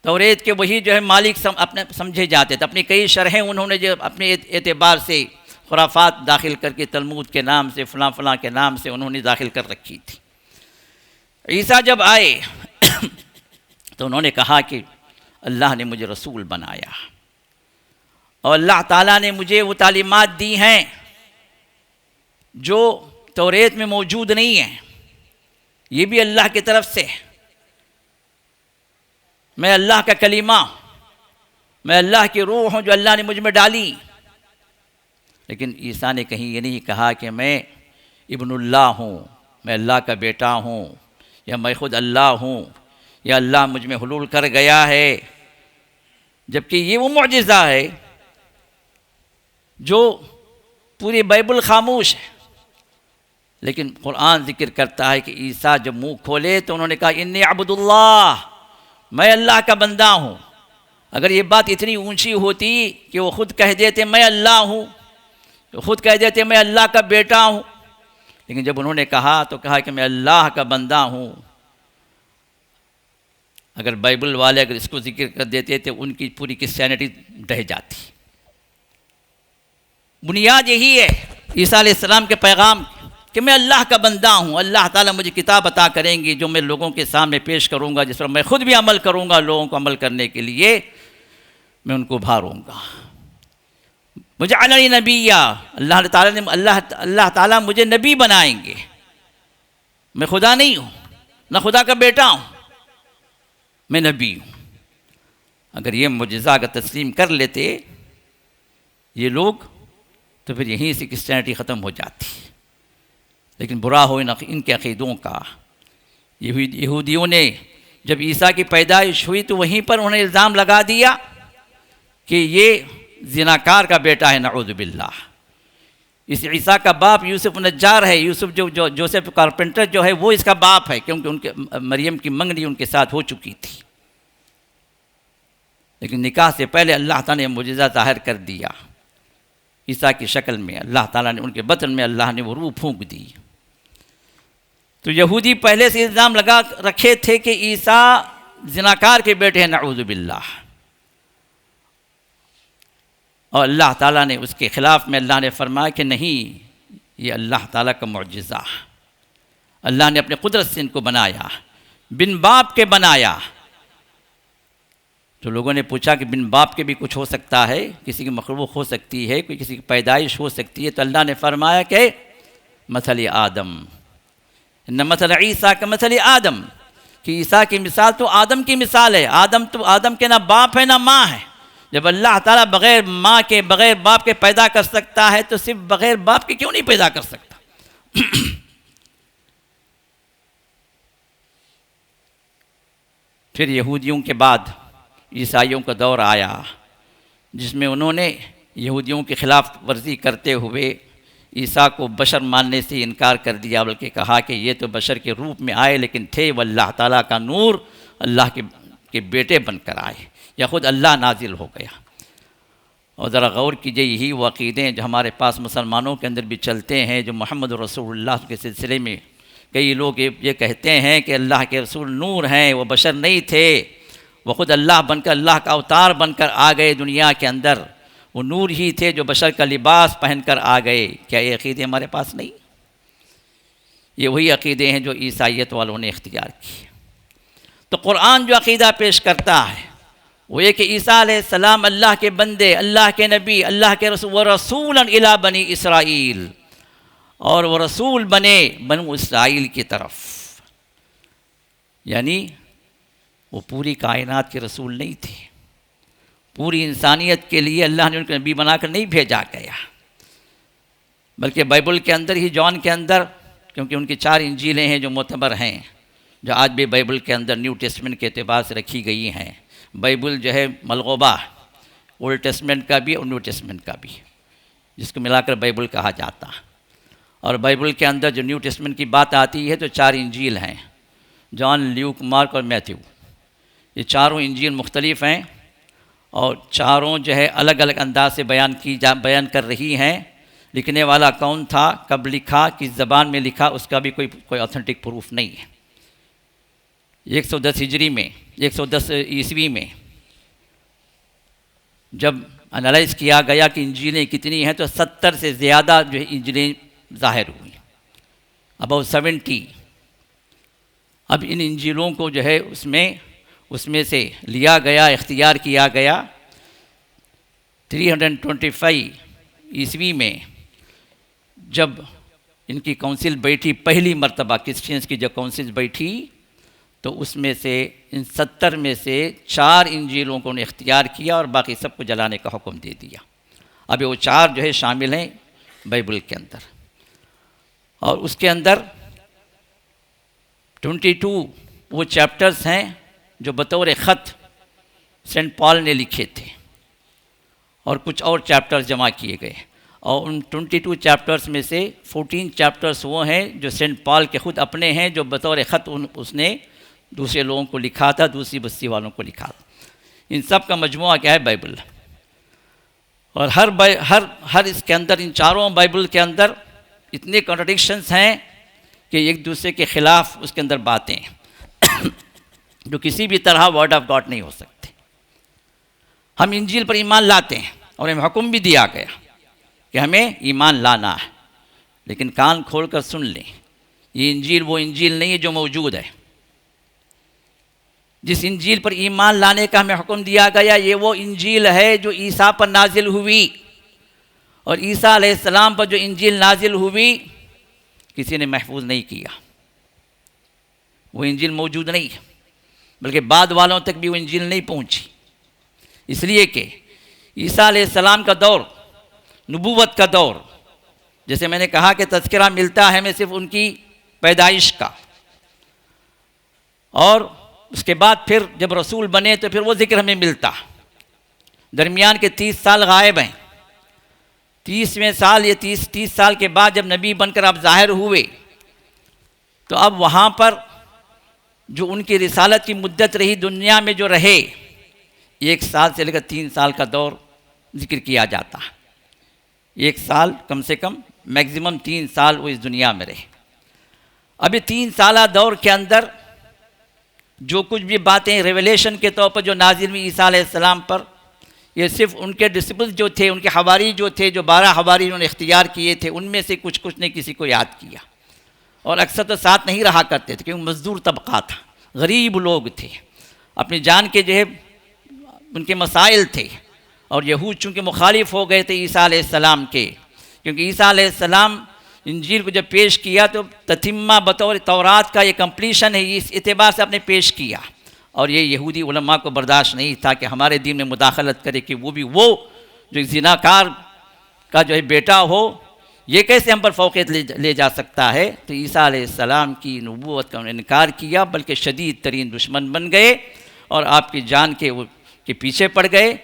توریت کے وہی جو ہے مالک اپنے سمجھے جاتے تھے، اپنی کئی شرحیں انہوں نے جو اپنے اعتبار سے خرافات داخل کر کے تلمود کے نام سے فلاں فلاں کے نام سے انہوں نے داخل کر رکھی تھی۔ عیسیٰ جب آئے تو انہوں نے کہا کہ اللہ نے مجھے رسول بنایا اور اللہ تعالیٰ نے مجھے وہ تعلیمات دی ہیں جو توریت میں موجود نہیں ہیں، یہ بھی اللہ کی طرف سے، میں اللہ کا کلمہ، میں اللہ کی روح ہوں جو اللہ نے مجھ میں ڈالی۔ لیکن عیسیٰ نے کہیں یہ نہیں کہا کہ میں ابن اللہ ہوں، میں اللہ کا بیٹا ہوں، یا میں خود اللہ ہوں، یا اللہ مجھ میں حلول کر گیا ہے، جبکہ یہ وہ معجزہ ہے جو پوری بائبل خاموش ہے۔ لیکن قرآن ذکر کرتا ہے کہ عیسیٰ جب منہ کھولے تو انہوں نے کہا انی عبد اللہ، میں اللہ کا بندہ ہوں۔ اگر یہ بات اتنی اونچی ہوتی کہ وہ خود کہہ دیتے میں اللہ ہوں، خود کہہ دیتے میں اللہ کا بیٹا ہوں، لیکن جب انہوں نے کہا تو کہا کہ میں اللہ کا بندہ ہوں۔ اگر بائبل والے اگر اس کو ذکر کر دیتے تو ان کی پوری کرسچینٹی ڈہ جاتی۔ بنیاد یہی ہے عیسیٰ علیہ السلام کے پیغام کہ میں اللہ کا بندہ ہوں، اللہ تعالیٰ مجھے کتاب عطا کریں گی جو میں لوگوں کے سامنے پیش کروں گا، جس پر میں خود بھی عمل کروں گا، لوگوں کو عمل کرنے کے لیے میں ان کو ابھاروں گا۔ وجعلنی نبیّ، اللہ تعالیٰ مجھے نبی بنائیں گے، میں خدا نہیں ہوں، نہ خدا کا بیٹا ہوں، میں نبی ہوں۔ اگر یہ معجزہ اگر تسلیم کر لیتے یہ لوگ تو پھر یہیں سے کرسچینٹی ختم ہو جاتی۔ لیکن برا ہو ان کے عقیدوں کا۔ یہودیوں نے جب عیسیٰ کی پیدائش ہوئی تو وہیں پر انہوں نے الزام لگا دیا کہ یہ زناکار کا بیٹا ہے، نعوذ باللہ۔ اس عیسیٰ کا باپ یوسف نجار ہے، یوسف جو جوسف کارپینٹر جو ہے وہ اس کا باپ ہے، کیونکہ ان کے مریم کی منگنی ان کے ساتھ ہو چکی تھی۔ لیکن نکاح سے پہلے اللہ تعالیٰ نے معجزہ ظاہر کر دیا عیسیٰ کی شکل میں، اللہ تعالیٰ نے ان کے بطن میں اللہ نے وہ روح پھونک دی۔ تو یہودی پہلے سے الزام لگا رکھے تھے کہ عیسیٰ زناکار کے بیٹے ہیں، نعوذ باللہ، اور اللہ تعالیٰ نے اس کے خلاف میں اللہ نے فرمایا کہ نہیں، یہ اللہ تعالیٰ کا معجزہ، اللہ نے اپنے قدرت سے ان کو بنایا، بن باپ کے بنایا۔ تو لوگوں نے پوچھا کہ بن باپ کے بھی کچھ ہو سکتا ہے، کسی کی مخلوق ہو سکتی ہے، کوئی کسی کی پیدائش ہو سکتی ہے، تو اللہ نے فرمایا کہ مثل آدم، ان مثل عیسیٰ کا مثل آدم، کہ عیسیٰ کی مثال تو آدم کی مثال ہے۔ آدم کے نہ باپ ہے نہ ماں ہے۔ جب اللہ تعالیٰ بغیر ماں کے بغیر باپ کے پیدا کر سکتا ہے تو صرف بغیر باپ کے کیوں نہیں پیدا کر سکتا؟ پھر یہودیوں کے بعد عیسائیوں کا دور آیا، جس میں انہوں نے یہودیوں کی خلاف ورزی کرتے ہوئے عیسیٰ کو بشر ماننے سے انکار کر دیا، بلکہ کہا کہ یہ تو بشر کے روپ میں آئے لیکن تھے وہ اللہ تعالیٰ کا نور، اللہ کے بیٹے بن کر آئے، یا خود اللہ نازل ہو گیا۔ اور ذرا غور کیجئے، یہی وہ عقیدے ہیں جو ہمارے پاس مسلمانوں کے اندر بھی چلتے ہیں، جو محمد رسول اللہ کے سلسلے میں کئی لوگ یہ کہتے ہیں کہ اللہ کے رسول نور ہیں، وہ بشر نہیں تھے، وہ خود اللہ بن کر، اللہ کا اوتار بن کر آ گئے دنیا کے اندر، وہ نور ہی تھے جو بشر کا لباس پہن کر آ گئے۔ کیا یہ عقیدے ہمارے پاس نہیں؟ یہ وہی عقیدے ہیں جو عیسائیت والوں نے اختیار کیے۔ تو قرآن جو عقیدہ پیش کرتا ہے وہ یہ کہ عیسیٰ علیہ السلام اللہ کے بندے، اللہ کے نبی، اللہ کے رسول، وَرَسُولًا إِلَىٰ بَنِي إِسْرَائِيل، اور وہ رسول بنے بنو اسرائیل کی طرف، یعنی وہ پوری کائنات کے رسول نہیں تھے، پوری انسانیت کے لیے اللہ نے ان کو نبی بنا کر نہیں بھیجا گیا، بلکہ بائبل کے اندر ہی، جون کے اندر، کیونکہ ان کی 4 انجیلیں ہیں جو معتبر ہیں، جو آج بھی بائبل کے اندر نیو ٹیسٹمنٹ کے اعتبار سے رکھی گئی ہیں۔ بائبل جو ہے ملغوبہ، اولڈ ٹیسٹمنٹ کا بھی اور نیو ٹیسٹمنٹ کا بھی، جس کو ملا کر بائبل کہا جاتا۔ اور بائبل کے اندر جو نیو ٹیسٹمنٹ کی بات آتی ہے تو 4 انجیل ہیں، جان، لیوک، مارک اور میتھیو۔ یہ چاروں انجیل مختلف ہیں اور چاروں جو ہے الگ الگ انداز سے بیان کر رہی ہیں۔ لکھنے والا کون تھا، کب لکھا، کس زبان میں لکھا، اس کا بھی کوئی اوتھینٹک پروف نہیں ہے۔ 110 ہجری میں، 110 عیسوی میں جب انالائز کیا گیا کہ انجیلیں کتنی ہیں تو 70 سے زیادہ جو ہے انجیلیں ظاہر ہوئی، اباؤٹ 70۔ اب ان انجیلوں کو جو ہے اس میں سے لیا گیا، اختیار کیا گیا۔ 325 عیسوی میں جب ان کی کونسل بیٹھی، پہلی مرتبہ کرسچنس کی جب کونسل بیٹھی تو اس میں سے ان 70 میں سے 4 انجیلوں کو انہیں اختیار کیا اور باقی سب کو جلانے کا حکم دے دیا۔ اب وہ 4 جو ہے شامل ہیں بائبل کے اندر، اور اس کے اندر 22 وہ چیپٹرز ہیں جو بطور خط سینٹ پال نے لکھے تھے، اور کچھ اور چیپٹرز جمع کیے گئے، اور ان 22 چیپٹرز میں سے 14 چیپٹرز وہ ہیں جو سینٹ پال کے خود اپنے ہیں، جو بطور خط اس نے دوسرے لوگوں کو لکھا تھا، دوسری بستی والوں کو لکھا تھا۔ ان سب کا مجموعہ کیا ہے، بائبل۔ اور ہر اس کے اندر، ان چاروں بائبل کے اندر اتنے کنٹرڈکشنز ہیں کہ ایک دوسرے کے خلاف اس کے اندر باتیں جو کسی بھی طرح ورڈ آف گاڈ نہیں ہو سکتے۔ ہم انجیل پر ایمان لاتے ہیں اور ہمیں حکم بھی دیا گیا کہ ہمیں ایمان لانا ہے، لیکن کان کھول کر سن لیں، یہ انجیل وہ انجیل نہیں ہے جو موجود ہے۔ جس انجیل پر ایمان لانے کا ہمیں حکم دیا گیا، یہ وہ انجیل ہے جو عیسیٰ پر نازل ہوئی، اور عیسیٰ علیہ السلام پر جو انجیل نازل ہوئی کسی نے محفوظ نہیں کیا۔ وہ انجیل موجود نہیں ہے، بلکہ بعد والوں تک بھی وہ انجیل نہیں پہنچی، اس لیے کہ عیسیٰ علیہ السلام کا دور، نبوت کا دور، جیسے میں نے کہا کہ تذکرہ ملتا ہے ہمیں صرف ان کی پیدائش کا، اور اس کے بعد پھر جب رسول بنے تو پھر وہ ذکر ہمیں ملتا۔ درمیان کے 30 سال غائب ہیں۔ 30ویں سال یا 30 سال کے بعد جب نبی بن کر آپ ظاہر ہوئے تو اب وہاں پر جو ان کی رسالت کی مدت رہی، دنیا میں جو رہے، 1 سال سے لے کر 3 سال کا دور ذکر کیا جاتا ہے۔ 1 سال کم سے کم، میکزیمم 3 سال وہ اس دنیا میں رہے۔ ابھی 3 سالہ دور کے اندر جو کچھ بھی باتیں ریویلیشن کے طور پر جو نازل ہوئی عیسیٰ علیہ السلام پر، یہ صرف ان کے ڈسپلز جو تھے، ان کے حواری جو تھے، جو 12 حواری انہوں نے اختیار کیے تھے، ان میں سے کچھ نے کسی کو یاد کیا، اور اکثر تو ساتھ نہیں رہا کرتے تھے کیونکہ مزدور طبقہ تھا، غریب لوگ تھے، اپنی جان کے جو ہے ان کے مسائل تھے، اور یہود چونکہ مخالف ہو گئے تھے عیسیٰ علیہ السلام کے، کیونکہ عیسیٰ علیہ السلام انجیل کو جب پیش کیا تو تتمہ بطور تورات کا یہ کمپلیشن ہے، اس اعتبار سے آپ نے پیش کیا، اور یہ یہودی علماء کو برداشت نہیں تھا کہ ہمارے دین میں مداخلت کرے، کہ وہ بھی وہ جو زناکار کا جو ہے بیٹا ہو، یہ کیسے ہم پر فوقیت لے جا سکتا ہے۔ تو عیسیٰ علیہ السلام کی نبوت کا انہوں نے انکار کیا، بلکہ شدید ترین دشمن بن گئے اور آپ کی جان کے پیچھے پڑ گئے،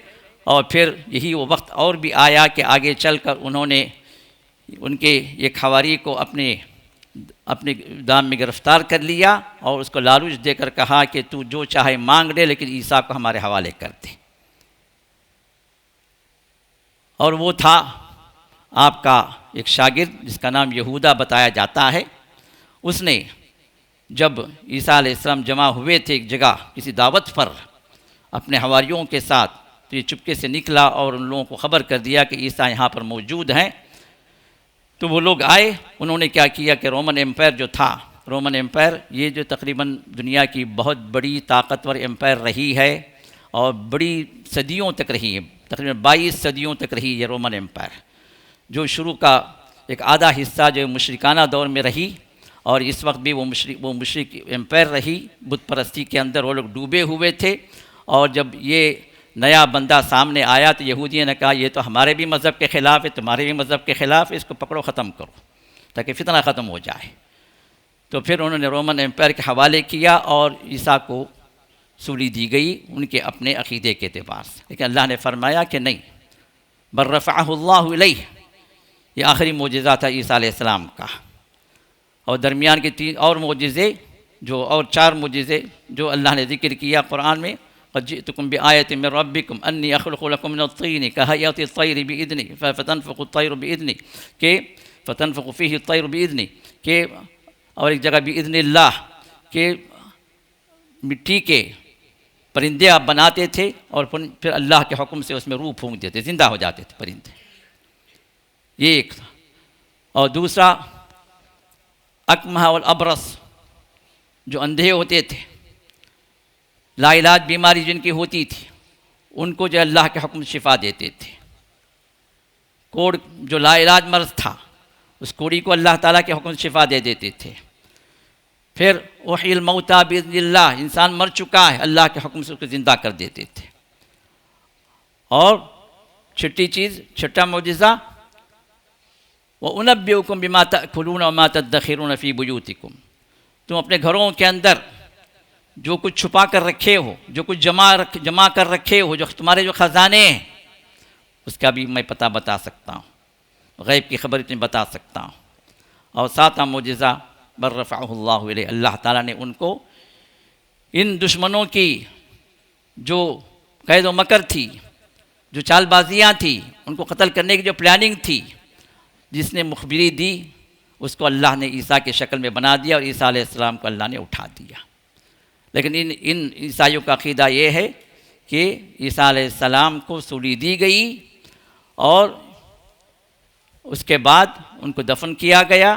اور پھر یہی وہ وقت اور بھی آیا کہ آگے چل کر انہوں نے ان کے ایک حواری کو اپنے دام میں گرفتار کر لیا اور اس کو لالچ دے کر کہا کہ تو جو چاہے مانگ لے، لیکن عیسیٰ کو ہمارے حوالے کر دے۔ اور وہ تھا آپ کا ایک شاگرد جس کا نام یہودا بتایا جاتا ہے۔ اس نے جب عیسیٰ علیہ السلام جمع ہوئے تھے ایک جگہ کسی دعوت پر اپنے حواریوں کے ساتھ، تو یہ چپکے سے نکلا اور ان لوگوں کو خبر کر دیا کہ عیسیٰ یہاں پر موجود ہیں۔ تو وہ لوگ آئے، انہوں نے کیا کیا کہ رومن ایمپائر جو تھا، رومن ایمپائر یہ جو تقریباً دنیا کی بہت بڑی طاقتور ایمپائر رہی ہے اور بڑی صدیوں تک رہی ہے، تقریباً 22 صدیوں تک رہی یہ رومن ایمپائر، جو شروع کا ایک آدھا حصہ جو مشرکانہ دور میں رہی، اور اس وقت بھی وہ مشرک ایمپائر رہی، بت پرستی کے اندر وہ لوگ ڈوبے ہوئے تھے۔ اور جب یہ نیا بندہ سامنے آیا تو یہودیوں نے کہا یہ تو ہمارے بھی مذہب کے خلاف ہے، تمہارے بھی مذہب کے خلاف ہے، اس کو پکڑو، ختم کرو تاکہ فتنہ ختم ہو جائے۔ تو پھر انہوں نے رومن ایمپائر کے حوالے کیا اور عیسیٰ کو سولی دی گئی ان کے اپنے عقیدے کے اعتبار سے، لیکن اللہ نے فرمایا کہ نہیں، بل رفعہ اللہ الیہ، یہ آخری معجزہ تھا عیسیٰ علیہ السلام کا، اور درمیان کے 3 اور معجزے اور 4 معجزے جو اللہ نے ذکر کیا قرآن میں، قد جئتکم بآیۃ من ربکم انی اخلق لکم من الطین کہیئۃ الطیر بإذنی فتنفخ الطیر بإذنی کہ فتنفخ فیہ الطیر بإذنی کہ، اور ایک جگہ بإذن اللہ کہ مٹی کے پرندے آپ بناتے تھے اور پھر اللہ کے حکم سے اس میں روح پھونک دیتے، زندہ ہو جاتے تھے پرندے، یہ ایک تھا۔ اور دوسرا اکمہ والابرص جو اندھے ہوتے تھے، لا علاج بیماری جن کی ہوتی تھی، ان کو جو اللہ کے حکم شفا دیتے تھے۔ کوڑ جو لا علاج مرض تھا، اس کوڑی کو اللہ تعالیٰ کے حکم شفا دے دیتے تھے۔ پھر احیی الموتیٰ باذن اللہ، انسان مر چکا ہے، اللہ کے حکم سے اس کو زندہ کر دیتے تھے۔ اور چھٹا معجزہ وَأُنَبِّئُكُم بِمَا تَأْكُلُونَ وَمَا تَدَّخِرُونَ فِي بُيُوتِكُم، تم اپنے گھروں کے اندر جو کچھ چھپا کر رکھے ہو، جو کچھ جمع کر رکھے ہو، جو تمہارے جو خزانے ہیں، اس کا بھی میں پتہ بتا سکتا ہوں، غیب کی خبر تمہیں بتا سکتا ہوں۔ اور 7واں معجزہ بل رفعہ اللہ الیہ، اللہ تعالیٰ نے ان کو ان دشمنوں کی جو قید و مکر تھی، جو چال بازیاں تھی، ان کو قتل کرنے کی جو پلاننگ تھی، جس نے مخبری دی، اس کو اللہ نے عیسیٰ کی شکل میں بنا دیا، اور عیسیٰ علیہ السلام کو اللہ نے اٹھا دیا۔ لیکن ان عیسائیوں کا عقیدہ یہ ہے کہ عیسیٰ علیہ السلام کو سولی دی گئی اور اس کے بعد ان کو دفن کیا گیا،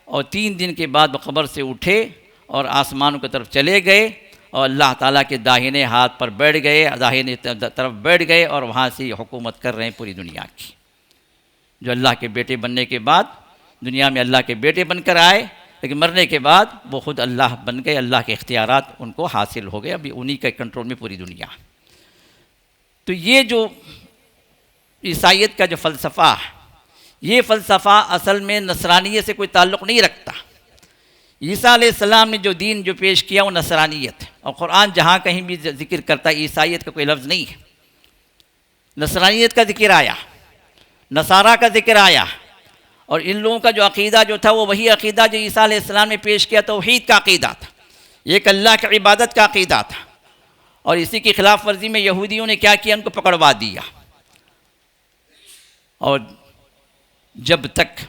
اور 3 دن کے بعد وہ قبر سے اٹھے اور آسمانوں کی طرف چلے گئے، اور اللہ تعالیٰ کے داہنے ہاتھ پر بیٹھ گئے، داہنے طرف بیٹھ گئے، اور وہاں سے حکومت کر رہے ہیں پوری دنیا کی۔ جو اللہ کے بیٹے بننے کے بعد دنیا میں اللہ کے بیٹے بن کر آئے، لیکن مرنے کے بعد وہ خود اللہ بن گئے، اللہ کے اختیارات ان کو حاصل ہو گئے، ابھی انہی کے کنٹرول میں پوری دنیا۔ تو یہ جو عیسائیت کا جو فلسفہ ہے، یہ فلسفہ اصل میں نصرانیت سے کوئی تعلق نہیں رکھتا۔ عیسیٰ علیہ السلام نے جو دین جو پیش کیا وہ نصرانیت ہے، اور قرآن جہاں کہیں بھی ذکر کرتا ہے عیسائیت کا کوئی لفظ نہیں ہے، نصرانیت کا ذکر آیا، نصارہ کا ذکر آیا، اور ان لوگوں کا جو عقیدہ جو تھا وہ وہی عقیدہ جو عیسیٰ علیہ السلام نے پیش کیا، توحید کا عقیدہ تھا، ایک اللہ کی عبادت کا عقیدہ تھا۔ اور اسی کی خلاف ورزی میں یہودیوں نے کیا کیا، ان کو پکڑوا دیا۔ اور جب تک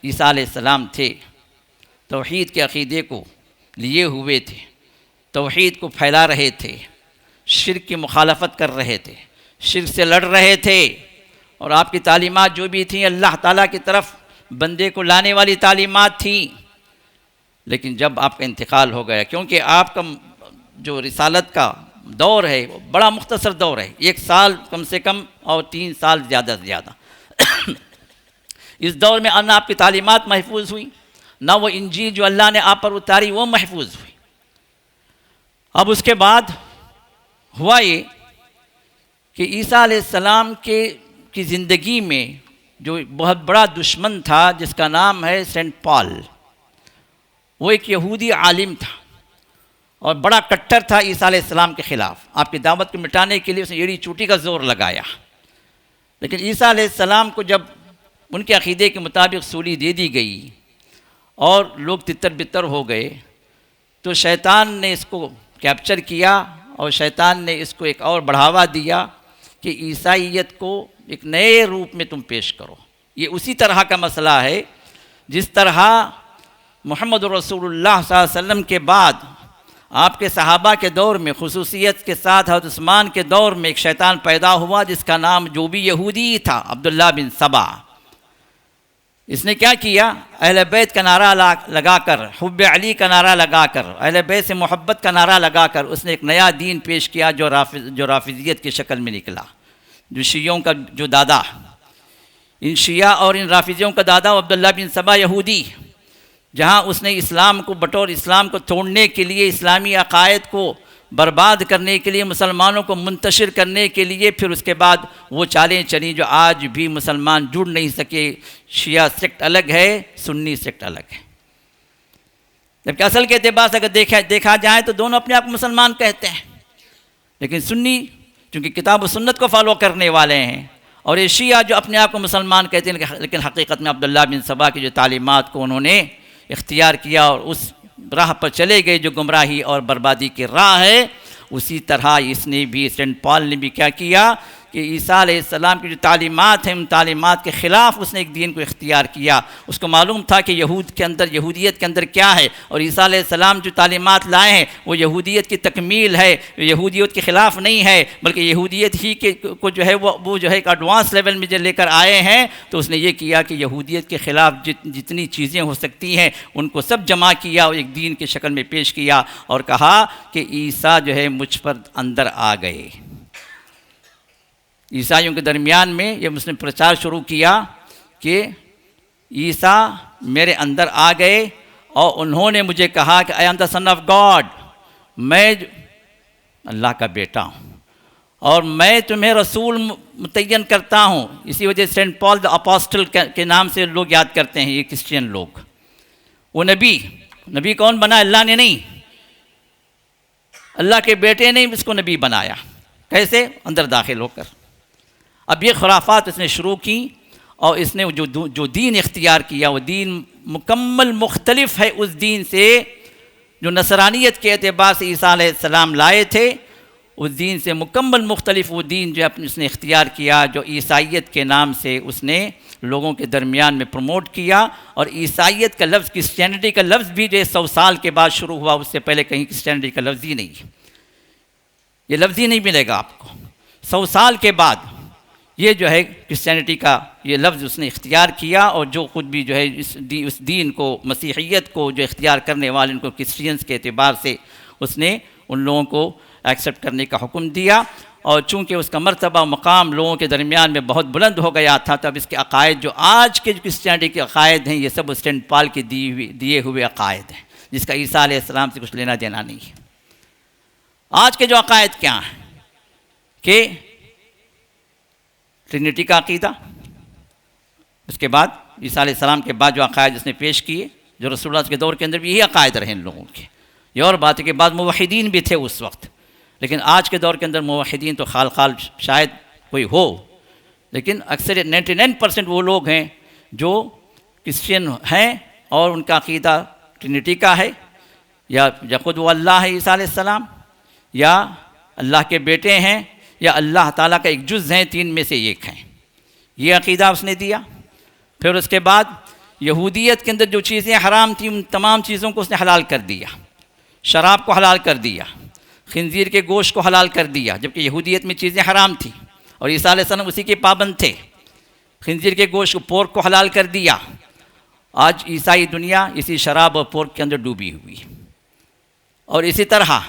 عیسیٰ علیہ السلام تھے، توحید کے عقیدے کو لیے ہوئے تھے، توحید کو پھیلا رہے تھے، شرک کی مخالفت کر رہے تھے، شرک سے لڑ رہے تھے، اور آپ کی تعلیمات جو بھی تھیں اللہ تعالیٰ کی طرف بندے کو لانے والی تعلیمات تھیں۔ لیکن جب آپ کا انتقال ہو گیا، کیونکہ آپ کا جو رسالت کا دور ہے وہ بڑا مختصر دور ہے، 1 سال کم سے کم اور 3 سال زیادہ سے زیادہ۔ اس دور میں نہ آپ کی تعلیمات محفوظ ہوئی، نہ وہ انجیل جو اللہ نے آپ پر اتاری وہ محفوظ ہوئی۔ اب اس کے بعد ہوا یہ کہ عیسیٰ علیہ السلام کی زندگی میں جو بہت بڑا دشمن تھا، جس کا نام ہے سینٹ پال، وہ ایک یہودی عالم تھا اور بڑا کٹر تھا عیسیٰ علیہ السلام کے خلاف۔ آپ کی دعوت کو مٹانے کے لیے اس نے ایڑی چوٹی کا زور لگایا۔ لیکن عیسیٰ علیہ السلام کو جب ان کے عقیدے کے مطابق سولی دے دی گئی اور لوگ تتر بتر ہو گئے، تو شیطان نے اس کو کیپچر کیا، اور شیطان نے اس کو ایک اور بڑھاوا دیا کہ عیسائیت کو ایک نئے روپ میں تم پیش کرو۔ یہ اسی طرح کا مسئلہ ہے جس طرح محمد رسول اللہ صلی اللہ علیہ وسلم کے بعد آپ کے صحابہ کے دور میں، خصوصیت کے ساتھ حضرت عثمان کے دور میں، ایک شیطان پیدا ہوا جس کا نام جو بھی یہودی تھا، عبداللہ بن سبا۔ اس نے کیا کیا؟ اہل بیت کا نعرہ لگا کر، حب علی کا نعرہ لگا کر، اہل بیت سے محبت کا نعرہ لگا کر اس نے ایک نیا دین پیش کیا جو رافضیت کی شکل میں نکلا، جو شیعوں کا جو دادا، ان شیعہ اور ان رافضیوں کا دادا عبداللہ بن سبا یہودی، جہاں اس نے اسلام کو بطور اسلام کو توڑنے کے لیے، اسلامی عقائد کو برباد کرنے کے لیے، مسلمانوں کو منتشر کرنے کے لیے، پھر اس کے بعد وہ چالیں چلیں جو آج بھی مسلمان جڑ نہیں سکے۔ شیعہ سیکٹ الگ ہے، سنی سیکٹ الگ ہے، جبکہ اصل کے اعتبار سے اگر دیکھا جائے تو دونوں اپنے آپ کو مسلمان کہتے ہیں، لیکن سنی چونکہ کتاب و سنت کو فالو کرنے والے ہیں اور یہ شیعہ جو اپنے آپ کو مسلمان کہتے ہیں لیکن حقیقت میں عبداللہ بن سبا کی جو تعلیمات کو انہوں نے اختیار کیا اور اس راہ پر چلے گئے جو گمراہی اور بربادی کی راہ ہے، اسی طرح اس نے بھی، سینٹ پال نے بھی کیا کیا کہ عیسیٰ علیہ السلام کی جو تعلیمات ہیں ان تعلیمات کے خلاف اس نے ایک دین کو اختیار کیا۔ اس کو معلوم تھا کہ یہودیت کے اندر کیا ہے، اور عیسیٰ علیہ السلام جو تعلیمات لائے ہیں وہ یہودیت کی تکمیل ہے، یہودیت کے خلاف نہیں ہے، بلکہ یہودیت ہی کو جو ہے وہ جو ہے ایک ایڈوانس لیول میں جو لے کر آئے ہیں۔ تو اس نے یہ کیا کہ یہودیت کے خلاف جتنی چیزیں ہو سکتی ہیں ان کو سب جمع کیا اور ایک دین کی شکل میں پیش کیا، اور کہا کہ عیسیٰ جو ہے مجھ پر اندر آ گئے۔ عیسائیوں کے درمیان میں یہ اس نے پرچار شروع کیا کہ عیسیٰ میرے اندر آ گئے اور انہوں نے مجھے کہا کہ I am the son of God, میں اللہ کا بیٹا ہوں اور میں تمہیں رسول متعین کرتا ہوں۔ اسی وجہ سے سینٹ پال دا اپوسٹل کے نام سے لوگ یاد کرتے ہیں، یہ کرسچین لوگ۔ وہ نبی کون بنا؟ اللہ نے نہیں، اللہ کے بیٹے نے اس کو نبی بنایا۔ کیسے؟ اندر داخل ہو کر۔ اب یہ خرافات اس نے شروع کی اور اس نے جو دین اختیار کیا وہ دین مکمل مختلف ہے اس دین سے جو نصرانیت کے اعتبار سے عیسیٰ علیہ السلام لائے تھے۔ اس دین سے مکمل مختلف وہ دین جو اس نے اختیار کیا، جو عیسائیت کے نام سے اس نے لوگوں کے درمیان میں پروموٹ کیا۔ اور عیسائیت کا لفظ، کرسچینٹی کا لفظ بھی جو 100 سال کے بعد شروع ہوا، اس سے پہلے کہیں کرسچینٹی کا لفظ ہی نہیں، یہ لفظ ہی نہیں ملے گا آپ کو۔ 100 سال کے بعد یہ جو ہے کرسچینٹی کا یہ لفظ اس نے اختیار کیا، اور جو خود بھی جو ہے اس دین کو، مسیحیت کو جو اختیار کرنے والے ان کو کرسچینس کے اعتبار سے اس نے ان لوگوں کو ایکسیپٹ کرنے کا حکم دیا۔ اور چونکہ اس کا مرتبہ و مقام لوگوں کے درمیان میں بہت بلند ہو گیا تھا، تب اس کے عقائد جو آج کے جو کرسچینٹی کے عقائد ہیں یہ سب سینٹ پال کے دیے ہوئے عقائد ہیں، جس کا عیسیٰ علیہ السلام سے کچھ لینا دینا نہیں ہے۔ آج کے جو عقائد کیا ہیں کہ ٹرینٹی کا عقیدہ، اس کے بعد عیسیٰ علیہ السلام کے بعد جو عقائد اس نے پیش کیے، جو رسول اللہ کے دور کے اندر بھی یہی عقائد رہے ان لوگوں کے۔ یہ اور بات ہے کہ بعض موحدین بھی تھے اس وقت، لیکن آج کے دور کے اندر موحدین تو خال شاید کوئی ہو، لیکن اکثر 99% وہ لوگ ہیں جو کرسچین ہیں اور ان کا عقیدہ ٹرینٹی کا ہے، یا خود وہ اللہ ہے عیسیٰ علیہ السلام، یا اللہ کے بیٹے ہیں، یا اللہ تعالیٰ کا ایک جز ہیں، 3 میں سے ایک ہیں۔ یہ عقیدہ اس نے دیا۔ پھر اس کے بعد یہودیت کے اندر جو چیزیں حرام تھیں ان تمام چیزوں کو اس نے حلال کر دیا۔ شراب کو حلال کر دیا، خنزیر کے گوشت کو حلال کر دیا، جبکہ یہودیت میں چیزیں حرام تھیں اور عیسیٰ علیہ السلام اسی کے پابند تھے۔ خنزیر کے گوشت کو، پورک کو حلال کر دیا۔ آج عیسائی دنیا اسی شراب اور پورک کے اندر ڈوبی ہوئی۔ اور اسی طرح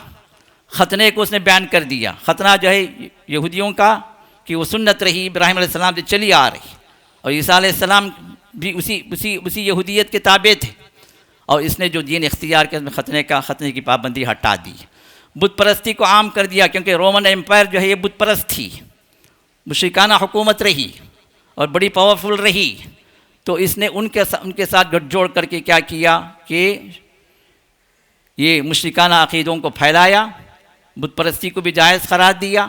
ختنے کو اس نے بیان کر دیا۔ ختنہ جو ہے یہودیوں کا کہ وہ سنت رہی، ابراہیم علیہ السلام سے چلی آ رہی، اور عیسیٰ علیہ السلام بھی اسی یہودیت کے تابع تھے، اور اس نے جو دین اختیار کیا اس میں ختنے کی پابندی ہٹا دی۔ بت پرستی کو عام کر دیا، کیونکہ رومن ایمپائر جو ہے یہ بت پرست تھی، مشرکانہ حکومت رہی اور بڑی پاورفل رہی، تو اس نے ان کے ساتھ گٹھ جوڑ کر کے کیا کیا کہ یہ مشرکانہ عقیدوں کو پھیلایا، بت پرستی کو بھی جائز قرار دیا،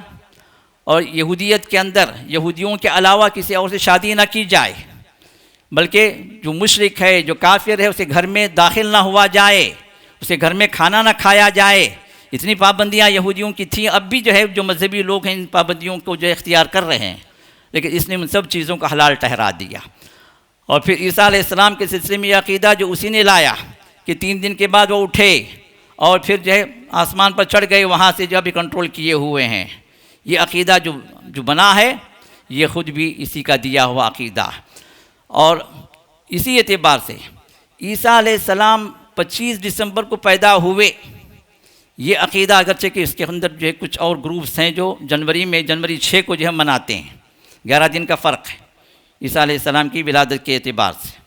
اور یہودیت کے اندر یہودیوں کے علاوہ کسی اور سے شادی نہ کی جائے، بلکہ جو مشرک ہے، جو کافر ہے، اسے گھر میں داخل نہ ہوا جائے، اسے گھر میں کھانا نہ کھایا جائے۔ اتنی پابندیاں یہودیوں کی تھیں۔ اب بھی جو ہے جو مذہبی لوگ ہیں ان پابندیوں کو جو اختیار کر رہے ہیں، لیکن اس نے ان سب چیزوں کو حلال ٹھہرا دیا۔ اور پھر عیسیٰ علیہ السلام کے سلسلے میں یہ عقیدہ جو اسی نے لایا کہ 3 دن کے بعد وہ اٹھے اور پھر جو ہے آسمان پر چڑھ گئے، وہاں سے جو ابھی کنٹرول کیے ہوئے ہیں، یہ عقیدہ جو بنا ہے یہ خود بھی اسی کا دیا ہوا عقیدہ۔ اور اسی اعتبار سے عیسیٰ علیہ السلام 25 دسمبر کو پیدا ہوئے، یہ عقیدہ اگرچہ کہ اس کے اندر جو ہے کچھ اور گروپس ہیں جو جنوری 6 کو جو ہم مناتے ہیں، 11 دن کا فرق ہے عیسیٰ علیہ السلام کی ولادت کے اعتبار سے۔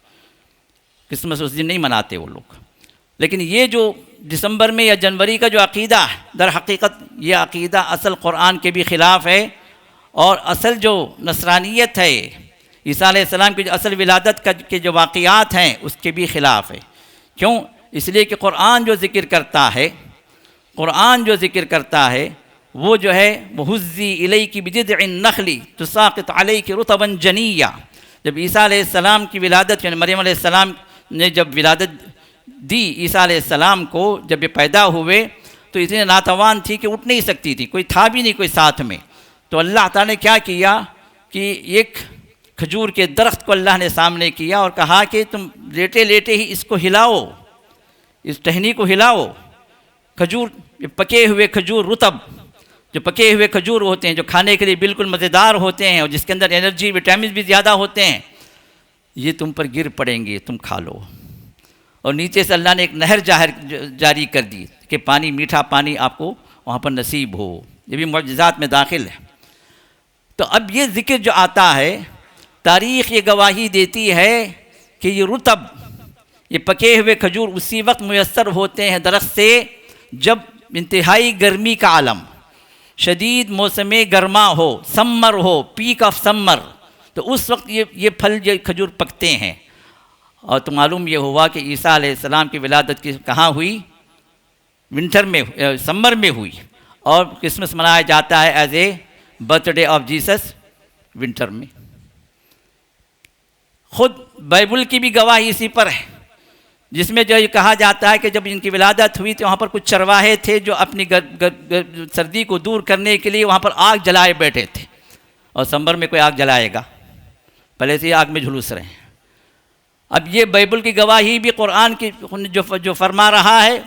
کرسمس اس دن نہیں مناتے وہ لوگ، لیکن یہ جو دسمبر میں یا جنوری کا جو عقیدہ ہے، در حقیقت یہ عقیدہ اصل قرآن کے بھی خلاف ہے، اور اصل جو نصرانیت ہے، عیسیٰ علیہ السلام کی جو اصل ولادت کے جو واقعات ہیں اس کے بھی خلاف ہے۔ کیوں؟ اس لیے کہ قرآن جو ذکر کرتا ہے وہ جو ہے وَهُزِّي إِلَيْكِ بِجِذْعِ النَّخْلِ تُسَاقِطْ عَلَيْكِ رُطَبًا جَنِيًّا۔ جب عیسیٰ علیہ السلام کی ولادت، یعنی مریم علیہ السلام نے جب ولادت دی عیسیٰ علیہ السلام کو، جب یہ پیدا ہوئے تو اتنے ناتوان تھی کہ اٹھ نہیں سکتی تھی، کوئی تھا بھی نہیں کوئی ساتھ میں۔ تو اللہ تعالیٰ نے کیا کیا کہ ایک کھجور کے درخت کو اللہ نے سامنے کیا اور کہا کہ تم لیٹے لیٹے ہی اس کو ہلاؤ، اس ٹہنی کو ہلاؤ۔ کھجور، پکے ہوئے کھجور، رطب، جو پکے ہوئے کھجور ہوتے ہیں جو کھانے کے لیے بالکل مزیدار ہوتے ہیں اور جس کے اندر انرجی وٹامنز بھی زیادہ ہوتے ہیں، یہ تم پر گر پڑیں گے، تم کھا لو۔ اور نیچے سے اللہ نے ایک نہر جاری کر دی کہ پانی، میٹھا پانی آپ کو وہاں پر نصیب ہو۔ یہ بھی معجزات میں داخل ہے۔ تو اب یہ ذکر جو آتا ہے، تاریخ یہ گواہی دیتی ہے کہ یہ رطب، یہ پکے ہوئے کھجور اسی وقت میسر ہوتے ہیں درخت سے جب انتہائی گرمی کا عالم، شدید موسم گرما ہو، سمر ہو، پیک آف سمر، تو اس وقت یہ پھل، یہ کھجور پکتے ہیں۔ اور تو معلوم یہ ہوا کہ عیسیٰ علیہ السلام کی ولادت کہاں ہوئی؟ ونٹر میں، سمر میں ہوئی، اور کرسمس منایا جاتا ہے as a birth day of Jesus winter میں۔ خود بائبل کی بھی گواہی اسی پر ہے، جس میں جو یہ کہا جاتا ہے کہ جب ان کی ولادت ہوئی تو وہاں پر کچھ چرواہے تھے جو اپنی سردی کو دور کرنے کے لیے وہاں پر آگ جلائے بیٹھے تھے، اور سمر میں کوئی آگ جلائے گا؟ پہلے سے ہی آگ میں جھلس رہے ہیں۔ اب یہ بائبل کی گواہی بھی قرآن کی جو فرما رہا ہے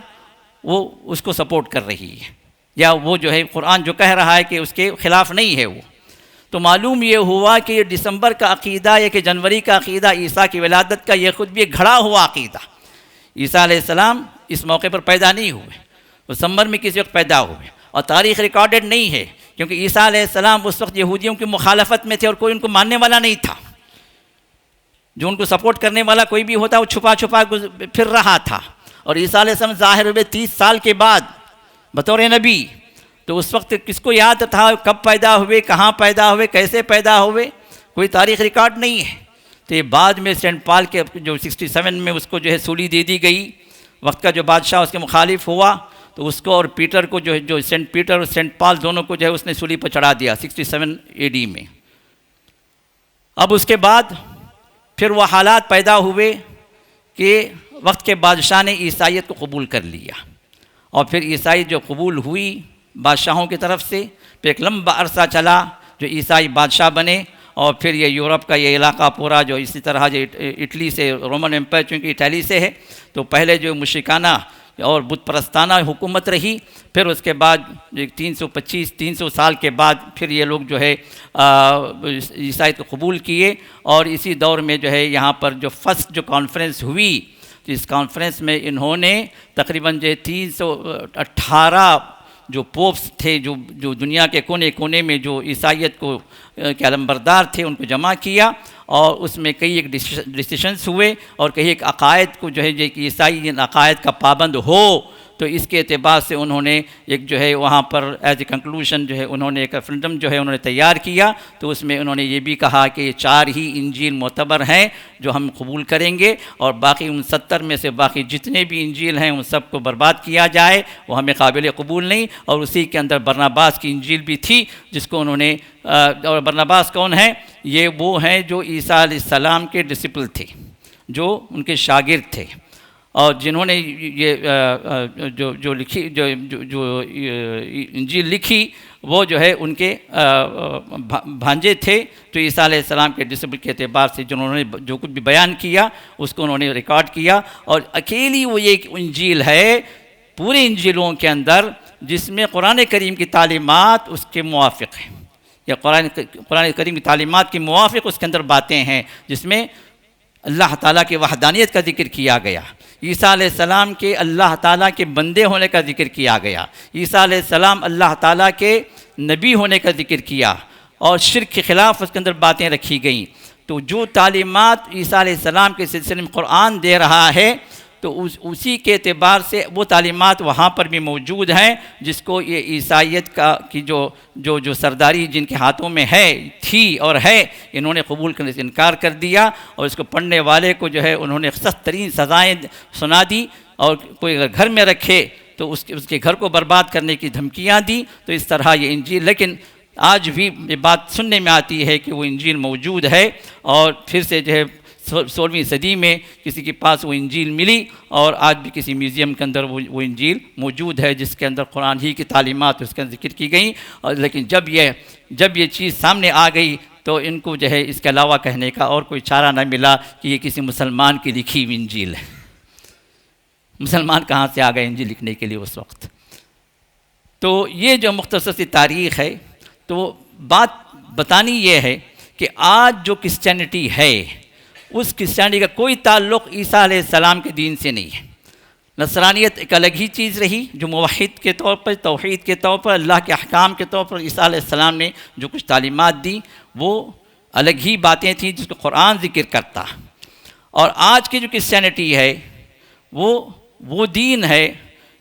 وہ اس کو سپورٹ کر رہی ہے، یا وہ جو ہے قرآن جو کہہ رہا ہے کہ اس کے خلاف نہیں ہے وہ۔ تو معلوم یہ ہوا کہ یہ دسمبر کا عقیدہ یا کہ جنوری کا عقیدہ عیسیٰ کی ولادت کا، یہ خود بھی ایک گھڑا ہوا عقیدہ۔ عیسیٰ علیہ السلام اس موقع پر پیدا نہیں ہوئے، وہ سمر میں کسی وقت پیدا ہوئے، اور تاریخ ریکارڈڈ نہیں ہے، کیونکہ عیسیٰ علیہ السلام اس وقت یہودیوں کی مخالفت میں تھے اور کوئی ان کو ماننے والا نہیں تھا۔ جو ان کو سپورٹ کرنے والا کوئی بھی ہوتا وہ چھپا چھپا پھر رہا تھا، اور عیسیٰ علیہ السلام ظاہر ہوئے 30 سال کے بعد بطور نبی۔ تو اس وقت کس کو یاد تھا کب پیدا ہوئے، کہاں پیدا ہوئے، کیسے پیدا ہوئے؟ کوئی تاریخ ریکارڈ نہیں ہے۔ تو یہ بعد میں سینٹ پال کے جو 67 میں اس کو جو ہے سولی دے دی گئی، وقت کا جو بادشاہ اس کے مخالف ہوا تو اس کو اور پیٹر کو جو سینٹ پیٹر اور سینٹ پال دونوں کو جو ہے اس نے سولی پر چڑھا دیا 67 AD میں۔ اب اس کے بعد پھر وہ حالات پیدا ہوئے کہ وقت کے بادشاہ نے عیسائیت کو قبول کر لیا، اور پھر عیسائیت جو قبول ہوئی بادشاہوں کی طرف سے، پھر ایک لمبا عرصہ چلا جو عیسائی بادشاہ بنے، اور پھر یہ یورپ کا یہ علاقہ پورا جو اسی طرح جو اٹلی سے رومن امپائر چونکہ اٹلی سے ہے تو پہلے جو مشرکانہ اور بت پرستانہ حکومت رہی، پھر اس کے بعد 325-300 سال کے بعد پھر یہ لوگ جو ہے عیسائیت کو قبول کیے، اور اسی دور میں جو ہے یہاں پر جو فرسٹ جو کانفرنس ہوئی، تو اس کانفرنس میں انہوں نے تقریباً جو 318 جو پوپس تھے جو دنیا کے کونے کونے میں جو عیسائیت کو کے علمبردار تھے ان کو جمع کیا، اور اس میں کئی ایک ڈیسیشنز ہوئے، اور کئی ایک عقائد کو جو ہے کہ عیسائی ان عقائد کا پابند ہو، تو اس کے اعتبار سے انہوں نے ایک جو ہے وہاں پر ایز اے کنکلوژن جو ہے انہوں نے ایک ریفرنڈم جو ہے انہوں نے تیار کیا۔ تو اس میں انہوں نے یہ بھی کہا کہ یہ 4 ہی انجیل معتبر ہیں جو ہم قبول کریں گے، اور باقی ان 70 میں سے باقی جتنے بھی انجیل ہیں ان سب کو برباد کیا جائے، وہ ہمیں قابل قبول نہیں۔ اور اسی کے اندر برناباس کی انجیل بھی تھی جس کو انہوں نے، اور برناباس کون ہیں؟ یہ وہ ہیں جو عیسیٰ علیہ السلام کے ڈسپل تھے، جو ان کے شاگرد تھے، اور جنہوں نے یہ جو لکھی جو انجیل لکھی وہ جو ہے ان کے بھانجے تھے، تو عیسیٰ علیہ السلام کے ڈسپل کے اعتبار سے جنہوں نے جو کچھ بھی بیان کیا اس کو انہوں نے ریکارڈ کیا، اور اکیلی وہ یہ انجیل ہے پورے انجیلوں کے اندر جس میں قرآن کریم کی تعلیمات اس کے موافق ہیں، یا قرآن کریم کی تعلیمات کے موافق اس کے اندر باتیں ہیں، جس میں اللہ تعالیٰ کی وحدانیت کا ذکر کیا گیا، عیسیٰ علیہ السلام کے اللہ تعالیٰ کے بندے ہونے کا ذکر کیا گیا، عیسیٰ علیہ السلام اللہ تعالیٰ کے نبی ہونے کا ذکر کیا، اور شرک کے خلاف اس کے اندر باتیں رکھی گئیں۔ تو جو تعلیمات عیسیٰ علیہ السلام کے سلسلے میں قرآن دے رہا ہے تو اسی کے اعتبار سے وہ تعلیمات وہاں پر بھی موجود ہیں، جس کو یہ عیسائیت کی جو سرداری جن کے ہاتھوں میں تھی اور ہے، انہوں نے قبول کرنے سے انکار کر دیا، اور اس کو پڑھنے والے کو جو ہے انہوں نے سخت ترین سزائیں سنا دی، اور کوئی اگر گھر میں رکھے تو اس کے گھر کو برباد کرنے کی دھمکیاں دی. تو اس طرح یہ انجیل، لیکن آج بھی یہ بات سننے میں آتی ہے کہ وہ انجیل موجود ہے، اور پھر سے جو ہے 16ویں صدی میں کسی کے پاس وہ انجیل ملی، اور آج بھی کسی میوزیم کے اندر وہ انجیل موجود ہے جس کے اندر قرآن ہی کی تعلیمات اس کے اندر ذکر کی گئیں. اور لیکن جب یہ چیز سامنے آ گئی تو ان کو جو ہے اس کے علاوہ کہنے کا اور کوئی چارہ نہ ملا کہ یہ کسی مسلمان کی لکھی ہوئی انجیل ہے. مسلمان کہاں سے آ گئے انجیل لکھنے کے لیے اس وقت؟ تو یہ جو مختصر سی تاریخ ہے، تو بات بتانی یہ ہے کہ آج جو کرسچینٹی ہے اس کرسچینٹی کا کوئی تعلق عیسیٰ علیہ السلام کے دین سے نہیں ہے. نصرانیت ایک الگ ہی چیز رہی جو موحد کے طور پر، توحید کے طور پر، اللہ کے احکام کے طور پر عیسیٰ علیہ السلام نے جو کچھ تعلیمات دی وہ الگ ہی باتیں تھیں جس کو قرآن ذکر کرتا. اور آج کی جو کرسچینٹی ہے وہ دین ہے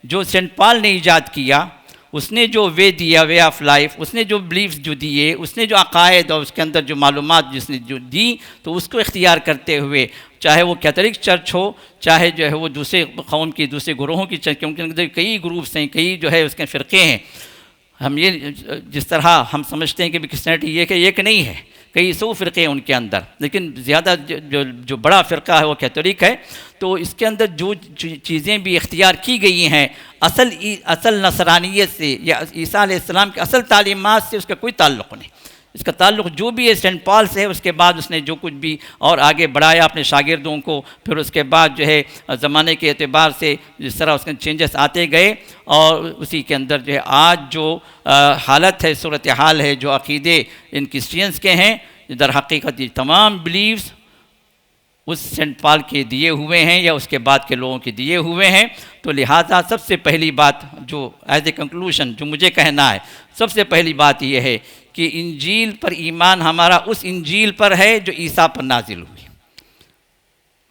جو سینٹ پال نے ایجاد کیا. اس نے جو دیا، وے آف لائف، اس نے جو بلیفز جو دیے، اس نے جو عقائد اور اس کے اندر جو معلومات جس نے جو دی، تو اس کو اختیار کرتے ہوئے، چاہے وہ کیتھولک چرچ ہو، چاہے جو ہے وہ دوسرے قوم کی، دوسرے گروہوں کی چرچ، کیونکہ اندر کئی گروپس ہیں، کئی جو ہے اس کے فرقے ہیں. ہم یہ جس طرح ہم سمجھتے ہیں کہ کرسچینٹی یہ کہ ایک نہیں ہے، کئی 100 فرقے ہیں ان کے اندر، لیکن زیادہ جو بڑا فرقہ ہے وہ کیتھولک ہے. تو اس کے اندر جو چیزیں بھی اختیار کی گئی ہیں اصل نصرانیت سے یا عیسیٰ علیہ السلام کے اصل تعلیمات سے اس کا کوئی تعلق نہیں. اس کا تعلق جو بھی ہے سینٹ پال سے ہے. اس کے بعد اس نے جو کچھ بھی اور آگے بڑھایا اپنے شاگردوں کو، پھر اس کے بعد جو ہے زمانے کے اعتبار سے جس طرح اس کے چینجز آتے گئے، اور اسی کے اندر جو ہے آج جو حالت ہے، صورتحال ہے، جو عقیدے ان کرسچینس کے ہیں، در حقیقت یہ تمام بلیفز اس سینٹ پال کے دیے ہوئے ہیں یا اس کے بعد کے لوگوں کے دیے ہوئے ہیں. تو لہٰذا سب سے پہلی بات جو ایز اے کنکلوژن جو مجھے کہنا ہے، سب سے پہلی بات یہ ہے کہ انجیل پر ایمان ہمارا اس انجیل پر ہے جو عیسیٰ پر نازل ہوئی،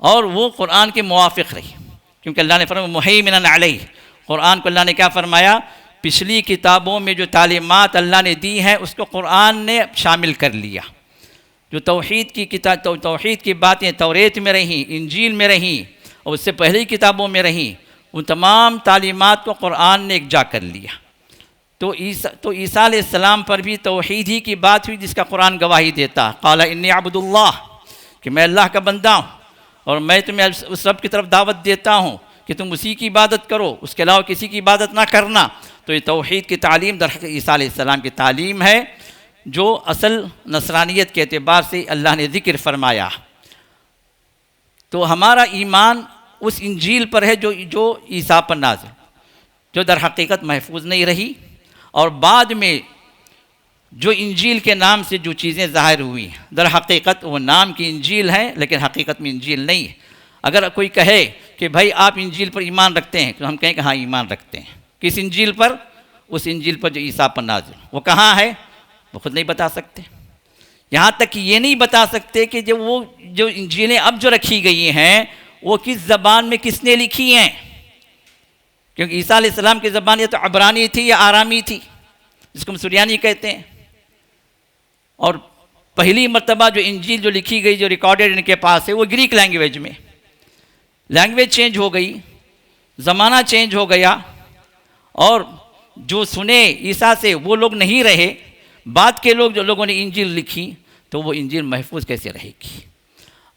اور وہ قرآن کے موافق رہی. کیونکہ اللہ نے فرمایا مہیمنا علیہ، قرآن کو اللہ نے کیا فرمایا؟ پچھلی کتابوں میں جو تعلیمات اللہ نے دی ہیں اس کو قرآن نے شامل کر لیا. جو توحید کی کتاب، توحید کی باتیں توریت میں رہیں، انجیل میں رہیں، اور اس سے پہلی کتابوں میں رہیں، ان تمام تعلیمات کو قرآن نے ایک جا کر لیا. تو عیسیٰ علیہ السلام پر بھی توحید ہی کی بات ہوئی جس کا قرآن گواہی دیتا. قال انی عبد اللہ، کہ میں اللہ کا بندہ ہوں، اور میں تمہیں اس رب کی طرف دعوت دیتا ہوں کہ تم اسی کی عبادت کرو، اس کے علاوہ کسی کی عبادت نہ کرنا. تو یہ توحید کی تعلیم در حقیقت عیسیٰ علیہ السلام کی تعلیم ہے جو اصل نصرانیت کے اعتبار سے اللہ نے ذکر فرمایا. تو ہمارا ایمان اس انجیل پر ہے جو عیسیٰ پر نازل، جو در حقیقت محفوظ نہیں رہی، اور بعد میں جو انجیل کے نام سے جو چیزیں ظاہر ہوئی ہیں در حقیقت وہ نام کی انجیل ہیں لیکن حقیقت میں انجیل نہیں ہے. اگر کوئی کہے کہ بھائی آپ انجیل پر ایمان رکھتے ہیں تو ہم کہیں کہ ہاں ایمان رکھتے ہیں. کس انجیل پر؟ اس انجیل پر جو عیسیٰ پر نازل. وہ کہاں ہے وہ خود نہیں بتا سکتے. یہاں تک کہ یہ نہیں بتا سکتے کہ جو انجیلیں اب جو رکھی گئی ہیں وہ کس زبان میں کس نے لکھی ہیں. کیونکہ عیسیٰ علیہ السلام کی زبان یا تو عبرانی تھی یا آرامی تھی، جس کو ہم سریانی کہتے ہیں. اور پہلی مرتبہ جو انجیل جو لکھی گئی، جو ریکارڈڈ ان کے پاس ہے، وہ گریک لینگویج میں. لینگویج چینج ہو گئی، زمانہ چینج ہو گیا، اور جو سنے عیسیٰ سے وہ لوگ نہیں رہے. بعد کے لوگ جو لوگوں نے انجیل لکھی تو وہ انجیل محفوظ کیسے رہے گی؟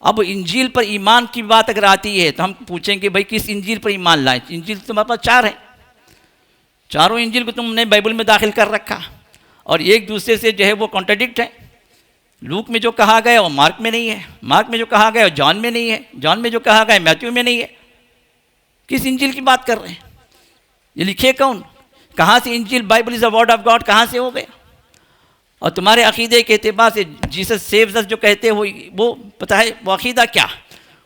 اب انجیل پر ایمان کی بات اگر آتی ہے تو ہم پوچھیں کہ بھائی کس انجیل پر ایمان لائیں؟ انجیل تمہارے پاس 4 ہیں، چاروں انجیل کو تم نے بائبل میں داخل کر رکھا، اور ایک دوسرے سے جو ہے وہ کانٹرڈکٹ ہے. لوک میں جو کہا گیا وہ مارک میں نہیں ہے، مارک میں جو کہا گیا وہ جان میں نہیں ہے، جان میں جو کہا گیا میتھیو میں نہیں ہے. کس انجیل کی بات کر رہے ہیں؟ یہ لکھے کون؟ کہاں سے انجیل Bible is a word of God کہاں سے ہو گیا؟ اور تمہارے عقیدے کے اعتبار سے جیسس سیوز اس جو کہتے ہیں وہ پتہ ہے وہ عقیدہ کیا؟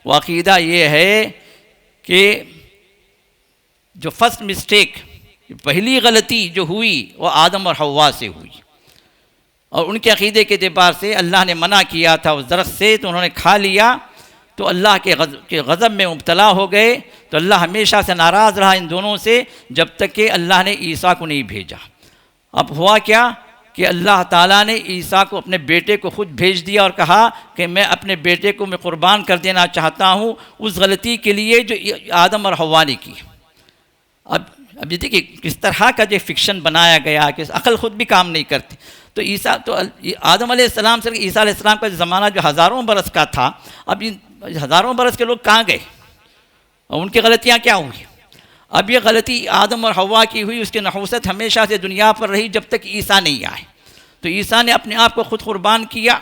وہ عقیدہ یہ ہے کہ جو فرسٹ مسٹیک، پہلی غلطی جو ہوئی وہ آدم اور حوا سے ہوئی، اور ان کے عقیدے کے اعتبار سے اللہ نے منع کیا تھا اس درخت سے تو انہوں نے کھا لیا، تو اللہ کے غضب میں مبتلا ہو گئے. تو اللہ ہمیشہ سے ناراض رہا ان دونوں سے جب تک کہ اللہ نے عیسیٰ کو نہیں بھیجا. اب ہوا کیا کہ اللہ تعالیٰ نے عیسیٰ کو اپنے بیٹے کو خود بھیج دیا اور کہا کہ میں اپنے بیٹے کو میں قربان کر دینا چاہتا ہوں اس غلطی کے لیے جو آدم اور حوا نے کی. اب اب یہ دیکھیے کس طرح کا جو فکشن بنایا گیا کہ عقل خود بھی کام نہیں کرتی. تو عیسیٰ تو آدم علیہ السلام سے عیسیٰ علیہ السلام کا زمانہ جو ہزاروں برس کا تھا، اب یہ ہزاروں برس کے لوگ کہاں گئے اور ان کی غلطیاں کیا ہوئی؟ اب یہ غلطی آدم اور حوا کی ہوئی، اس کی نحوست ہمیشہ سے دنیا پر رہی جب تک عیسیٰ نہیں آئے. تو عیسیٰ نے اپنے آپ کو خود قربان کیا،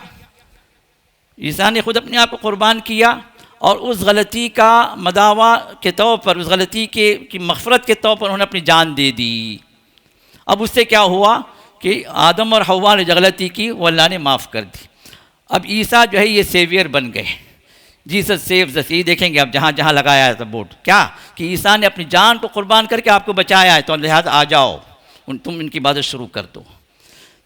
عیسیٰ نے خود اپنے آپ کو قربان کیا، اور اس غلطی کا مداوع کے طور پر، اس غلطی کی مغفرت کے طور پر انہوں نے اپنی جان دے دی. اب اس سے کیا ہوا کہ آدم اور حوا نے جو غلطی کی وہ اللہ نے معاف کر دی. اب عیسیٰ جو ہے یہ سیویئر بن گئے. جیسس سیوز اس. یہ دیکھیں گے اب جہاں جہاں لگایا ہے بورڈ، کیا کہ عیسیٰ نے اپنی جان کو قربان کر کے آپ کو بچایا ہے، تو لہٰذا آ جاؤ تم ان کی عبادت شروع کر دو.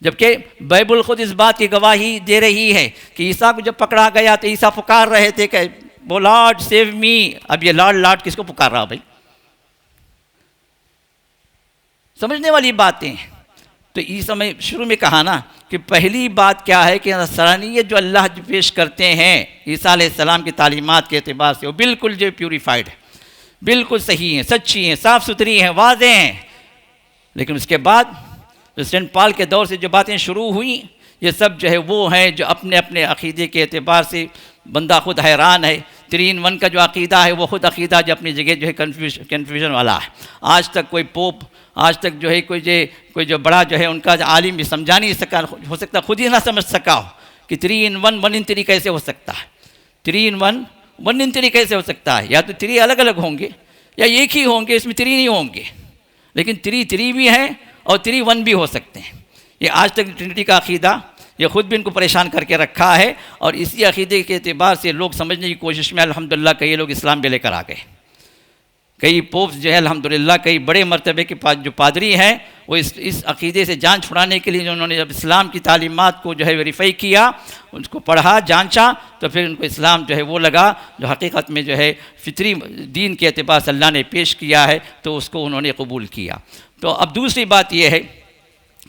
جبکہ بائبل خود اس بات کی گواہی دے رہی ہے کہ عیسیٰ کو جب پکڑا گیا تو عیسیٰ پکار رہے تھے کہ وہ لارڈ سیو می. اب یہ لارڈ کس کو پکار رہا بھائی؟ سمجھنے والی باتیں. تو عیسیٰ میں شروع میں کہا نا کہ پہلی بات کیا ہے کہ نصرانیت جو اللہ پیش کرتے ہیں عیسیٰ علیہ السلام کی تعلیمات کے اعتبار سے، وہ بالکل جو پیوریفائڈ ہے، بالکل صحیح ہیں، سچی ہیں، صاف ستھری ہیں، واضح ہیں. لیکن اس کے بعد سینٹ پال کے دور سے جو باتیں شروع ہوئیں، یہ سب جو ہے وہ ہیں جو اپنے اپنے عقیدے کے اعتبار سے بندہ خود حیران ہے. 3 in 1 کا جو عقیدہ ہے وہ خود عقیدہ جو اپنی جگہ جو ہے کنفیوژن والا ہے. آج تک کوئی پوپ، آج تک جو ہے کوئی جو بڑا جو ہے ان کا عالم بھی سمجھا نہیں سکا، ہو سکتا خود ہی نہ سمجھ سکا ہو کہ 3 in 1 1 in 3 کیسے ہو سکتا ہے. 3 in 1 1 in 3 کیسے ہو سکتا ہے؟ یا تو 3 الگ الگ ہوں گے یا ایک ہی ہوں گے، اس میں 3 نہیں ہوں گے. لیکن 3 بھی ہیں اور 3 1 بھی ہو سکتے ہیں. یہ آج تک ٹرینٹی کا عقیدہ یہ خود بھی ان کو پریشان کر کے رکھا ہے، اور اسی عقیدے کے اعتبار سے لوگ سمجھنے کی کوشش میں الحمدللہ کئی لوگ اسلام بھی لے کر آ گئے. کئی پوپس جو ہے الحمدللہ، کئی بڑے مرتبے کے جو پادری ہیں وہ اس عقیدے سے جان چھڑانے کے لیے انہوں نے جب اسلام کی تعلیمات کو جو ہے ویریفائی کیا، اس کو پڑھا، جانچا، تو پھر ان کو اسلام جو ہے وہ لگا جو حقیقت میں جو ہے فطری دین کے اعتبار سے اللہ نے پیش کیا ہے، تو اس کو انہوں نے قبول کیا. تو اب دوسری بات یہ ہے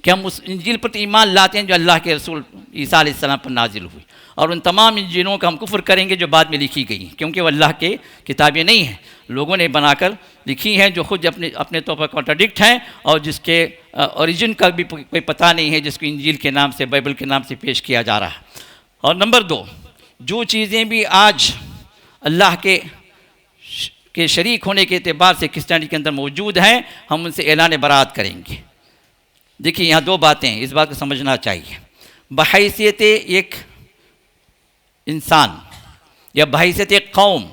کہ ہم اس انجیل پر ایمان لاتے ہیں جو اللہ کے رسول عیسیٰ علیہ السلام پر نازل ہوئی، اور ان تمام انجیلوں کا ہم کفر کریں گے جو بعد میں لکھی گئی ہیں، کیونکہ وہ اللہ کے کتابیں نہیں ہیں، لوگوں نے بنا کر لکھی ہیں جو خود اپنے طور پر کانٹراڈکٹ ہیں، اور جس کے اوریجن کا بھی کوئی پتہ نہیں ہے، جس کو انجیل کے نام سے، بائبل کے نام سے پیش کیا جا رہا ہے. اور نمبر 2، جو چیزیں بھی آج اللہ کے شریک ہونے کے اعتبار سے کرسچینٹی کے اندر موجود ہیں، ہم ان سے اعلان برات کریں گے. دیکھیے یہاں 2 باتیں ہیں، اس بات کو سمجھنا چاہیے. بحیثیت ایک انسان یا بحیثیت ایک قوم،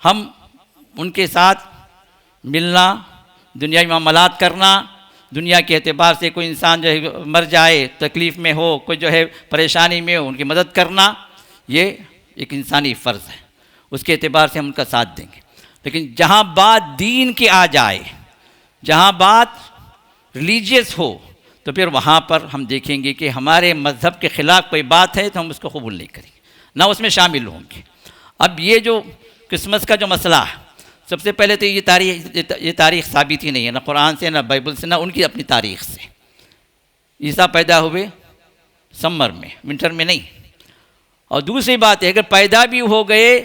ہم ان کے ساتھ ملنا، دنیاوی معاملات کرنا، دنیا کے اعتبار سے کوئی انسان جو ہے مر جائے، تکلیف میں ہو، کوئی جو ہے پریشانی میں ہو، ان کی مدد کرنا، یہ ایک انسانی فرض ہے. اس کے اعتبار سے ہم ان کا ساتھ دیں گے. لیکن جہاں بات دین کی آ جائے، جہاں بات ریلیجیس ہو، تو پھر وہاں پر ہم دیکھیں گے کہ ہمارے مذہب کے خلاف کوئی بات ہے تو ہم اس کو قبول نہیں کریں گے، نہ اس میں شامل ہوں گے. اب یہ جو کرسمس کا جو مسئلہ ہے، سب سے پہلے تو یہ تاریخ ثابت ہی نہیں ہے، نہ قرآن سے، نہ بائبل سے، نہ ان کی اپنی تاریخ سے. عیسیٰ پیدا ہوئے سمر میں، ونٹر میں نہیں. اور دوسری بات ہے، اگر پیدا بھی ہو گئے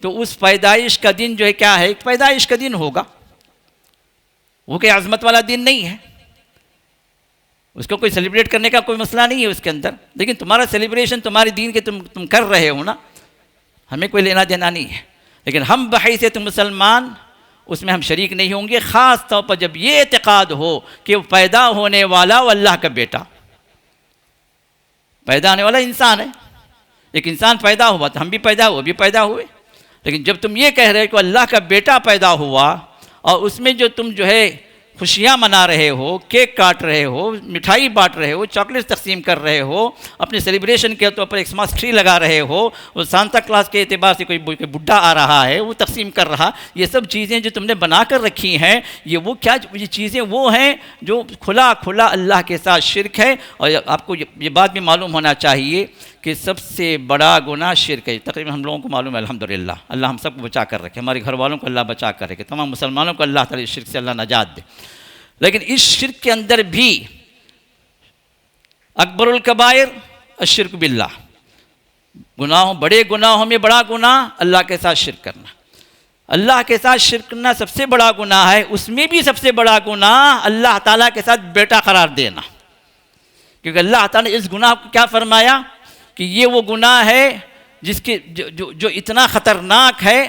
تو اس پیدائش کا دن جو ہے کیا ہے، ایک پیدائش کا دن ہوگا، وہ کوئی عظمت والا دن نہیں ہے، اس کو کوئی سیلیبریٹ کرنے کا کوئی مسئلہ نہیں ہے اس کے اندر. لیکن تمہارا سیلیبریشن تمہارے دین کے تم کر رہے ہو نا، ہمیں کوئی لینا دینا نہیں ہے. لیکن ہم بحیثیت مسلمان اس میں ہم شریک نہیں ہوں گے، خاص طور پر جب یہ اعتقاد ہو کہ وہ پیدا ہونے والا وہ اللہ کا بیٹا، پیدا ہونے والا انسان ہے. ایک انسان پیدا ہوا تو ہم بھی پیدا ہوئے، بھی پیدا ہوئے. لیکن جب تم یہ کہہ رہے کہ اللہ کا بیٹا پیدا ہوا، اور اس میں جو تم جو ہے خوشیاں منا رہے ہو، کیک کاٹ رہے ہو، مٹھائی بانٹ رہے ہو، چاکلیٹ تقسیم کر رہے ہو، اپنے سیلیبریشن کے طور پر ایک کرسمس ٹری لگا رہے ہو، وہ سانتا کلاس کے اعتبار سے کوئی بڈھا آ رہا ہے وہ تقسیم کر رہا، یہ سب چیزیں جو تم نے بنا کر رکھی ہیں، یہ چیزیں وہ ہیں جو کھلا اللہ کے ساتھ شرک ہے. اور آپ کو یہ بات بھی معلوم ہونا چاہیے کہ سب سے بڑا گناہ شرک ہے. تقریباً ہم لوگوں کو معلوم ہے الحمدللہ، اللہ ہم سب کو بچا کر رکھے، ہمارے گھر والوں کو اللہ بچا کر رکھے، تمام مسلمانوں کو اللہ تعالی شرک سے اللہ نجات دے. لیکن اس شرک کے اندر بھی اکبر الکبائر الشرک باللہ، بڑے گناہوں میں بڑا گناہ اللہ کے ساتھ شرک کرنا. اللہ کے ساتھ شرک کرنا سب سے بڑا گناہ ہے، اس میں بھی سب سے بڑا گناہ اللہ تعالیٰ کے ساتھ بیٹا قرار دینا، کیونکہ اللہ تعالیٰ نے اس گناہ کو کیا فرمایا کہ یہ وہ گناہ ہے جس کے جو اتنا خطرناک ہے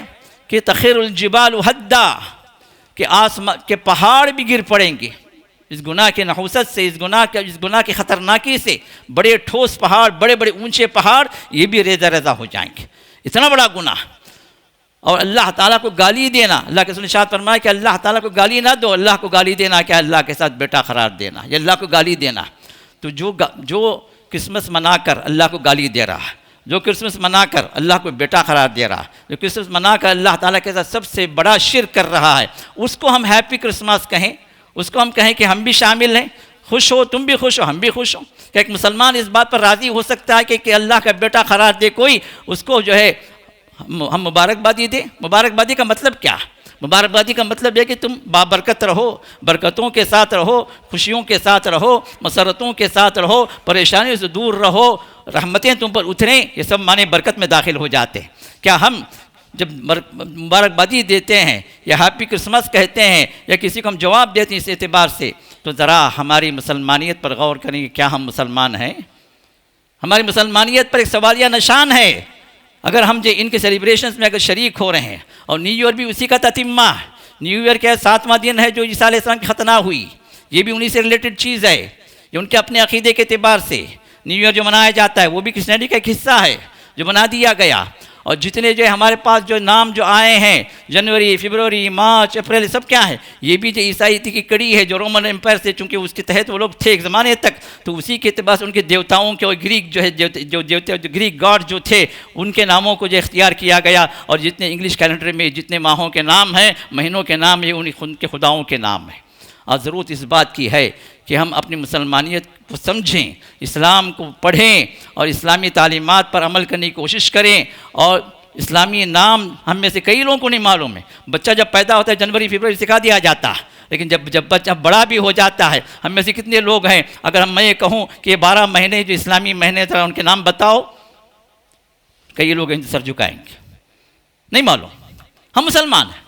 کہ تخر الجبال حدا، کہ آسمان کے پہاڑ بھی گر پڑیں گے اس گناہ کے نحوست سے، اس گناہ کی خطرناکی سے، بڑے ٹھوس پہاڑ، بڑے بڑے اونچے پہاڑ یہ بھی ریزہ ریزہ ہو جائیں گے، اتنا بڑا گناہ۔ اور اللہ تعالیٰ کو گالی دینا، اللہ کے رسول نے ارشاد فرمایا کہ اللہ تعالیٰ کو گالی نہ دو، اللہ کو گالی دینا کیا؟ اللہ کے ساتھ بیٹا قرار دینا، یا اللہ کو گالی دینا۔ تو جو کرسمس منا کر اللہ کو گالی دے رہا ہے، جو کرسمس منا کر اللہ کو بیٹا قرار دے رہا ہے، جو کرسمس منا کر اللہ تعالیٰ کے ساتھ سب سے بڑا شرک کر رہا ہے، اس کو ہم ہیپی کرسمس کہیں، اس کو ہم کہیں کہ ہم بھی شامل ہیں، خوش ہو، تم بھی خوش ہو، ہم بھی خوش ہوں۔ کہ ایک مسلمان اس بات پر راضی ہو سکتا ہے کہ اللہ کا بیٹا قرار دے کوئی، اس کو جو ہے ہم مبارکبادی دیں۔ مبارکبادی کا مطلب کیا؟ مبارکبادی کا مطلب یہ کہ تم بابرکت رہو، برکتوں کے ساتھ رہو، خوشیوں کے ساتھ رہو، مسرتوں کے ساتھ رہو، پریشانیوں سے دور رہو، رحمتیں تم پر اتریں، یہ سب معنی برکت میں داخل ہو جاتے ہیں۔ کیا ہم جب مبارکبادی دیتے ہیں یا ہیپی کرسمس کہتے ہیں یا کسی کو ہم جواب دیتے ہیں اس اعتبار سے، تو ذرا ہماری مسلمانیت پر غور کریں کہ کیا ہم مسلمان ہیں؟ ہماری مسلمانیت پر ایک سوالیہ نشان ہے اگر ہم ان کے سیلیبریشنز میں اگر شریک ہو رہے ہیں۔ اور نیو ایئر بھی اسی کا تتمہ، نیو ایئر کے 7واں دن ہے جو عیسیٰ علیہ السلام کی ختنہ ہوئی، یہ بھی انہی سے ریلیٹڈ چیز ہے، یہ ان کے اپنے عقیدے کے اعتبار سے نیو ایئر جو منایا جاتا ہے وہ بھی کرسچینٹی کا ایک حصہ ہے جو بنا دیا گیا۔ اور جتنے جو ہمارے پاس جو نام جو آئے ہیں، جنوری، فروری، مارچ، اپریل، سب کیا ہے؟ یہ بھی جو عیسائیت کی کڑی ہے جو رومن امپائر سے، چونکہ اس کے تحت وہ لوگ تھے ایک زمانے تک، تو اسی کے اعتبار سے ان کے دیوتاؤں کے اور گریک جو ہے جو دیوتے گریک گاڈ جو تھے ان کے ناموں کو جو اختیار کیا گیا، اور جتنے انگلش کیلنڈر میں جتنے ماہوں کے نام ہیں، مہینوں کے نام، یہ ان کے خداؤں کے نام ہیں۔ اور ضرورت اس بات کی ہے کہ ہم اپنی مسلمانیت کو سمجھیں، اسلام کو پڑھیں اور اسلامی تعلیمات پر عمل کرنے کی کوشش کریں۔ اور اسلامی نام ہم میں سے کئی لوگوں کو نہیں معلوم ہے۔ بچہ جب پیدا ہوتا ہے جنوری فروری سکھا دیا جاتا ہے، لیکن جب بچہ بڑا بھی ہو جاتا ہے، ہم میں سے کتنے لوگ ہیں اگر میں یہ کہوں کہ 12 مہینے جو اسلامی مہینے تھے ان کے نام بتاؤ، کئی لوگ سر جھکائیں گے، نہیں معلوم۔ ہم مسلمان ہیں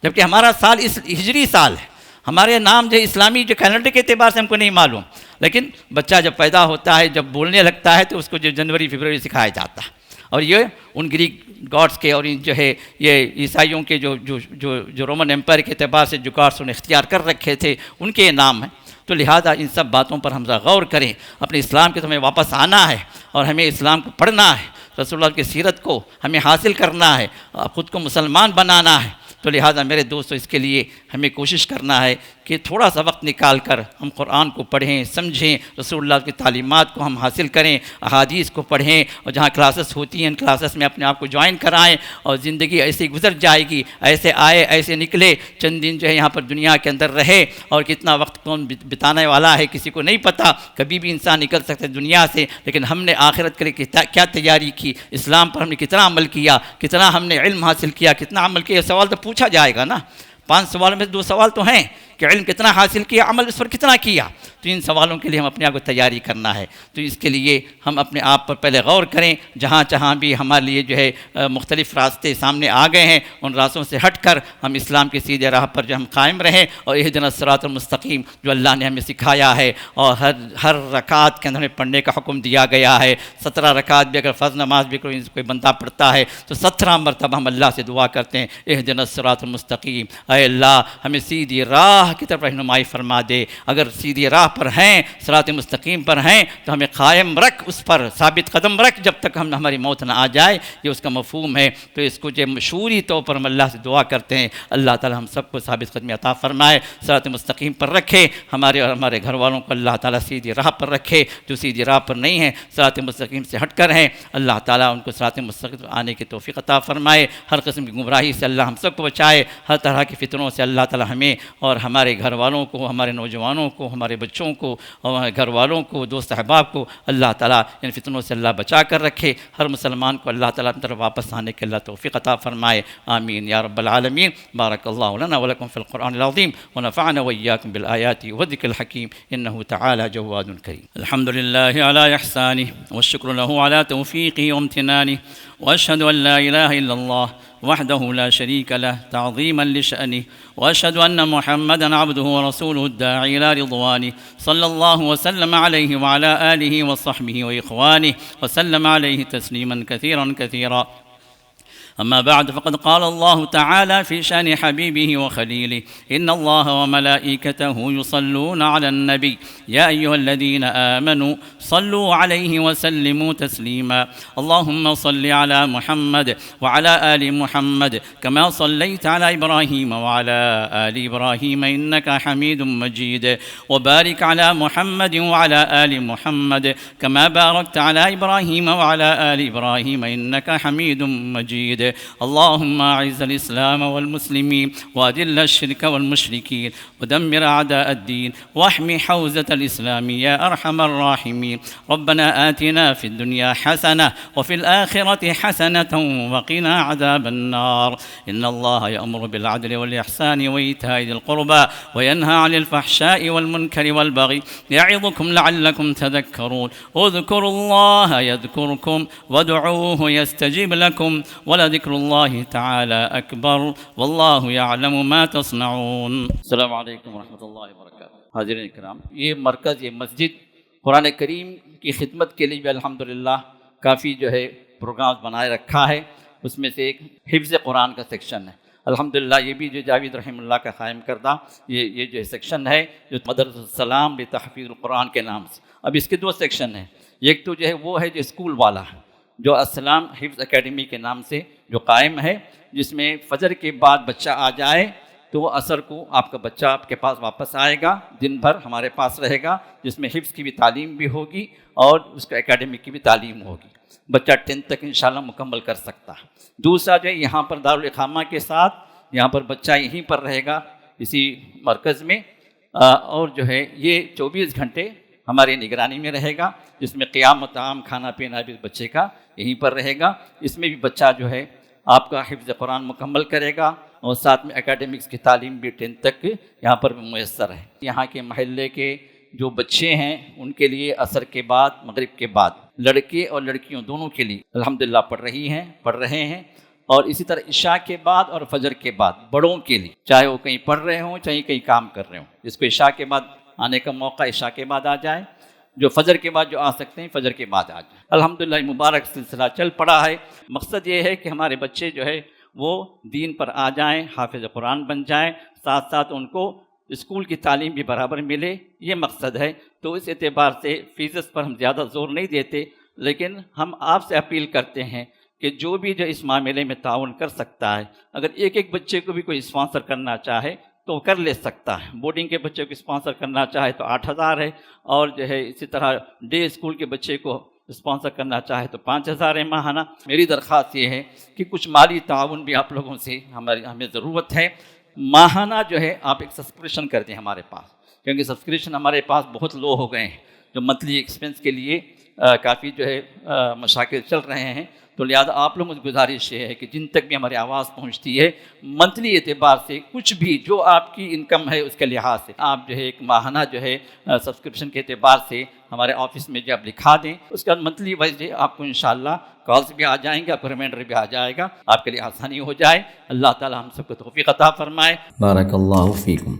جبکہ ہمارا سال اس ہجری سال ہے، ہمارے نام جو اسلامی جو کیلنڈر کے اعتبار سے ہم کو نہیں معلوم، لیکن بچہ جب پیدا ہوتا ہے، جب بولنے لگتا ہے تو اس کو جو جنوری فروری سکھایا جاتا ہے۔ اور یہ ان گریک گاڈس کے اور جو ہے یہ عیسائیوں کے جو رومن امپائر کے اعتبار سے جو گاڈس انہیں اختیار کر رکھے تھے ان کے نام ہیں۔ تو لہٰذا ان سب باتوں پر ہم غور کریں، اپنے اسلام کے تو ہمیں واپس آنا ہے اور ہمیں اسلام کو پڑھنا ہے، رسول اللہ کی سیرت کو ہمیں حاصل کرنا ہے، خود کو مسلمان بنانا ہے۔ تو لہٰذا میرے دوستو اس کے لیے ہمیں کوشش کرنا ہے کہ تھوڑا سا وقت نکال کر ہم قرآن کو پڑھیں، سمجھیں، رسول اللہ کی تعلیمات کو ہم حاصل کریں، احادیث کو پڑھیں، اور جہاں کلاسز ہوتی ہیں ان کلاسز میں اپنے آپ کو جوائن کرائیں، اور زندگی ایسے گزر جائے گی، ایسے آئے ایسے نکلے، چند دن جو ہے یہاں پر دنیا کے اندر رہے، اور کتنا وقت کون بتانے والا ہے کسی کو نہیں پتہ، کبھی بھی انسان نکل سکتا ہے دنیا سے۔ لیکن ہم نے آخرت کے لیے کیا تیاری کی، اسلام پر ہم نے کتنا عمل کیا، کتنا ہم نے علم حاصل کیا، کتنا عمل کیا، سوال تو پوچھا جائے گا نا۔ 5 سوالوں میں 2 سوال تو ہیں کہ علم کتنا حاصل کیا، عمل اس پر کتنا کیا۔ تو ان سوالوں کے لیے ہم اپنے آپ کو تیاری کرنا ہے۔ تو اس کے لیے ہم اپنے آپ پر پہلے غور کریں، جہاں بھی ہمارے لیے جو ہے مختلف راستے سامنے آ گئے ہیں، ان راستوں سے ہٹ کر ہم اسلام کے سیدھے راہ پر جو ہم قائم رہیں، اور اہدنا الصراط المستقیم جو اللہ نے ہمیں سکھایا ہے، اور ہر رکعت کے اندر ہمیں پڑھنے کا حکم دیا گیا ہے۔ 17 رکعت بھی اگر فرض نماز بھی کوئی بندہ پڑھتا ہے تو 17 مرتبہ ہم اللہ سے دعا کرتے ہیں، اہدنا الصراط المستقیم، اے اللہ ہمیں سیدھی راہ کی طرف رہنمائی فرما دے۔ اگر سیدھی راہ پر ہیں، صراط مستقیم پر ہیں، تو ہمیں قائم رکھ، اس پر ثابت قدم رکھ جب تک ہماری موت نہ آ جائے، یہ اس کا مفہوم ہے۔ تو اس کو جو مشہوری طور پر ہم اللہ سے دعا کرتے ہیں، اللہ تعالی ہم سب کو ثابت قدمی عطا فرمائے، صراط مستقیم پر رکھے، ہمارے اور ہمارے گھر والوں کو اللہ تعالیٰ سیدھی راہ پر رکھے۔ جو سیدھی راہ پر نہیں ہیں، صراط مستقیم سے ہٹ کر ہیں، اللہ تعالیٰ ان کو صراط مستقیم پر آنے کی توفیق عطا فرمائے۔ ہر قسم کی گمراہی سے اللہ ہم سب کو بچائے، ہر طرح کی فتنوں سے اللہ تعالیٰ ہمیں اور ہمارے گھر والوں کو، ہمارے نوجوانوں کو، ہمارے بچوں کو اور ہمارے گھر والوں کو، دوست احباب کو اللہ تعالیٰ ان فتنوں سے اللہ بچا کر رکھے۔ ہر مسلمان کو اللہ تعالیٰ اپنی طرف واپس آنے کے اللہ توفیق عطا فرمائے، آمین یا رب العالمین۔ بارک اللہ لنا ولکم فی القرآن العظیم ونفعنا وإیاکم بالآیات والذکر الحکیم انہ تعالی جواد کریم۔ الحمد للہ علی احسانہ والشکر له علی توفیقہ وامتنانہ وأشهد أن لا إله إلا الله وحده لا شريك له تعظيما لشأنه وأشهد أن محمدا عبده ورسوله الداعي إلى رضوانه صلى الله وسلم عليه وعلى آله وصحبه وإخوانه وسلم عليه تسليما كثيرا كثيرا. أما بعد فقد قال الله تعالى في شأن حبيبه وخليله إن الله وملائكته يصلون على النبي يا أيها الذين آمنوا صلوا عليه وسلموا تسليما. اللهم صل على محمد وعلى آل محمد كما صليت على إبراهيم وعلى آل إبراهيم إنك حميد مجيد وبارك على محمد وعلى آل محمد كما باركت على إبراهيم وعلى آل إبراهيم إنك حميد مجيد. اللهم أعز الإسلام والمسلمين وأذل الشرك والمشركين ودمر أعداء الدين واحمي حوزة الإسلام يا أرحم الراحمين. ربنا آتنا في الدنيا حسنة وفي الآخرة حسنة وقنا عذاب النار. إن الله يأمر بالعدل والإحسان وإيتاء ذي القربى وينهى عن الفحشاء والمنكر والبغي يعظكم لعلكم تذكرون. اذكروا الله يذكركم وادعوه يستجب لكم ولذكر اللہ تعالی اکبر واللہ یعلم ما تصنعون. السلام علیکم ورحمۃ اللہ وبرکاتہ. حاضرین کرام، یہ مرکز، یہ مسجد قرآن کریم کی خدمت کے لیے بھی الحمدللہ کافی جو ہے پروگرام بنائے رکھا ہے. اس میں سے ایک حفظ قرآن کا سیکشن ہے. الحمدللہ یہ بھی جو جاوید رحمہ اللہ کا قائم کردہ یہ جو سیکشن ہے جو مدرسۃ السلام بتحفیظ القرآن کے نام سے. اب اس کے دو سیکشن ہیں. ایک تو جو ہے وہ ہے جو اسکول والا ہے جو السلام حفظ اکیڈمی کے نام سے جو قائم ہے، جس میں فجر کے بعد بچہ آ جائے تو وہ عصر کو آپ کا بچہ آپ کے پاس واپس آئے گا، دن بھر ہمارے پاس رہے گا، جس میں حفظ کی بھی تعلیم بھی ہوگی اور اس کا اکیڈمی کی بھی تعلیم ہوگی. بچہ 10th تک انشاءاللہ مکمل کر سکتا ہے. دوسرا جو ہے یہاں پر دارالاقامہ کے ساتھ یہاں پر بچہ یہیں پر رہے گا اسی مرکز میں، اور جو ہے یہ 24 گھنٹے ہماری نگرانی میں رہے گا، جس میں قیام و طعام کھانا پینا بھی بچے کا یہیں پر رہے گا. اس میں بھی بچہ جو ہے آپ کا حفظ قرآن مکمل کرے گا اور ساتھ میں اکیڈمکس کی تعلیم بھی 10th تک یہاں پر میسر ہے. یہاں کے محلے کے جو بچے ہیں ان کے لیے عصر کے بعد مغرب کے بعد لڑکے اور لڑکیوں دونوں کے لیے الحمدللہ پڑھ رہے ہیں اور اسی طرح عشاء کے بعد اور فجر کے بعد بڑوں کے لیے، چاہے وہ کہیں پڑھ رہے ہوں چاہے کہیں کام کر رہے ہوں، جس کو عشاء کے بعد آنے کا موقع عشاء کے بعد آ جائے، جو فجر کے بعد جو آ سکتے ہیں فجر کے بعد آ جائیں. الحمدللہ مبارک سلسلہ چل پڑا ہے. مقصد یہ ہے کہ ہمارے بچے جو ہے وہ دین پر آ جائیں، حافظ قرآن بن جائیں، ساتھ ساتھ ان کو اسکول کی تعلیم بھی برابر ملے، یہ مقصد ہے. تو اس اعتبار سے فیسز پر ہم زیادہ زور نہیں دیتے، لیکن ہم آپ سے اپیل کرتے ہیں کہ جو بھی جو اس معاملے میں تعاون کر سکتا ہے، اگر ایک بچے کو بھی کوئی اسپانسر کرنا چاہے تو کر لے سکتا ہے. بورڈنگ کے بچے کو اسپانسر کرنا چاہے تو 8,000 ہے، اور جو ہے اسی طرح ڈے اسکول کے بچے کو اسپانسر کرنا چاہے تو 5,000 ہے ماہانہ. میری درخواست یہ ہے کہ کچھ مالی تعاون بھی آپ لوگوں سے ہمیں ضرورت ہے. ماہانہ جو ہے آپ ایک سبسکرپشن کر دیں ہمارے پاس، کیونکہ سبسکرپشن ہمارے پاس بہت لو ہو گئے ہیں، جو منتھلی ایکسپنس کے لیے کافی جو ہے مشاکل چل رہے ہیں. تو لہٰذا آپ لوگوں سے گزارش یہ ہے کہ جن تک بھی ہماری آواز پہنچتی ہے، منتھلی اعتبار سے کچھ بھی جو آپ کی انکم ہے اس کے لحاظ سے آپ جو ہے ایک ماہانہ جو ہے سبسکرپشن کے اعتبار سے ہمارے آفس میں جب لکھا دیں، اس کا منتھلی وائز آپ کو انشاءاللہ کالز بھی آ جائیں گے، آپ کو ریمائنڈر بھی آ جائے گا، آپ کے لیے آسانی ہو جائے. اللہ تعالی ہم سب کو توفیق عطا فرمائے. بارک اللہ فیکم.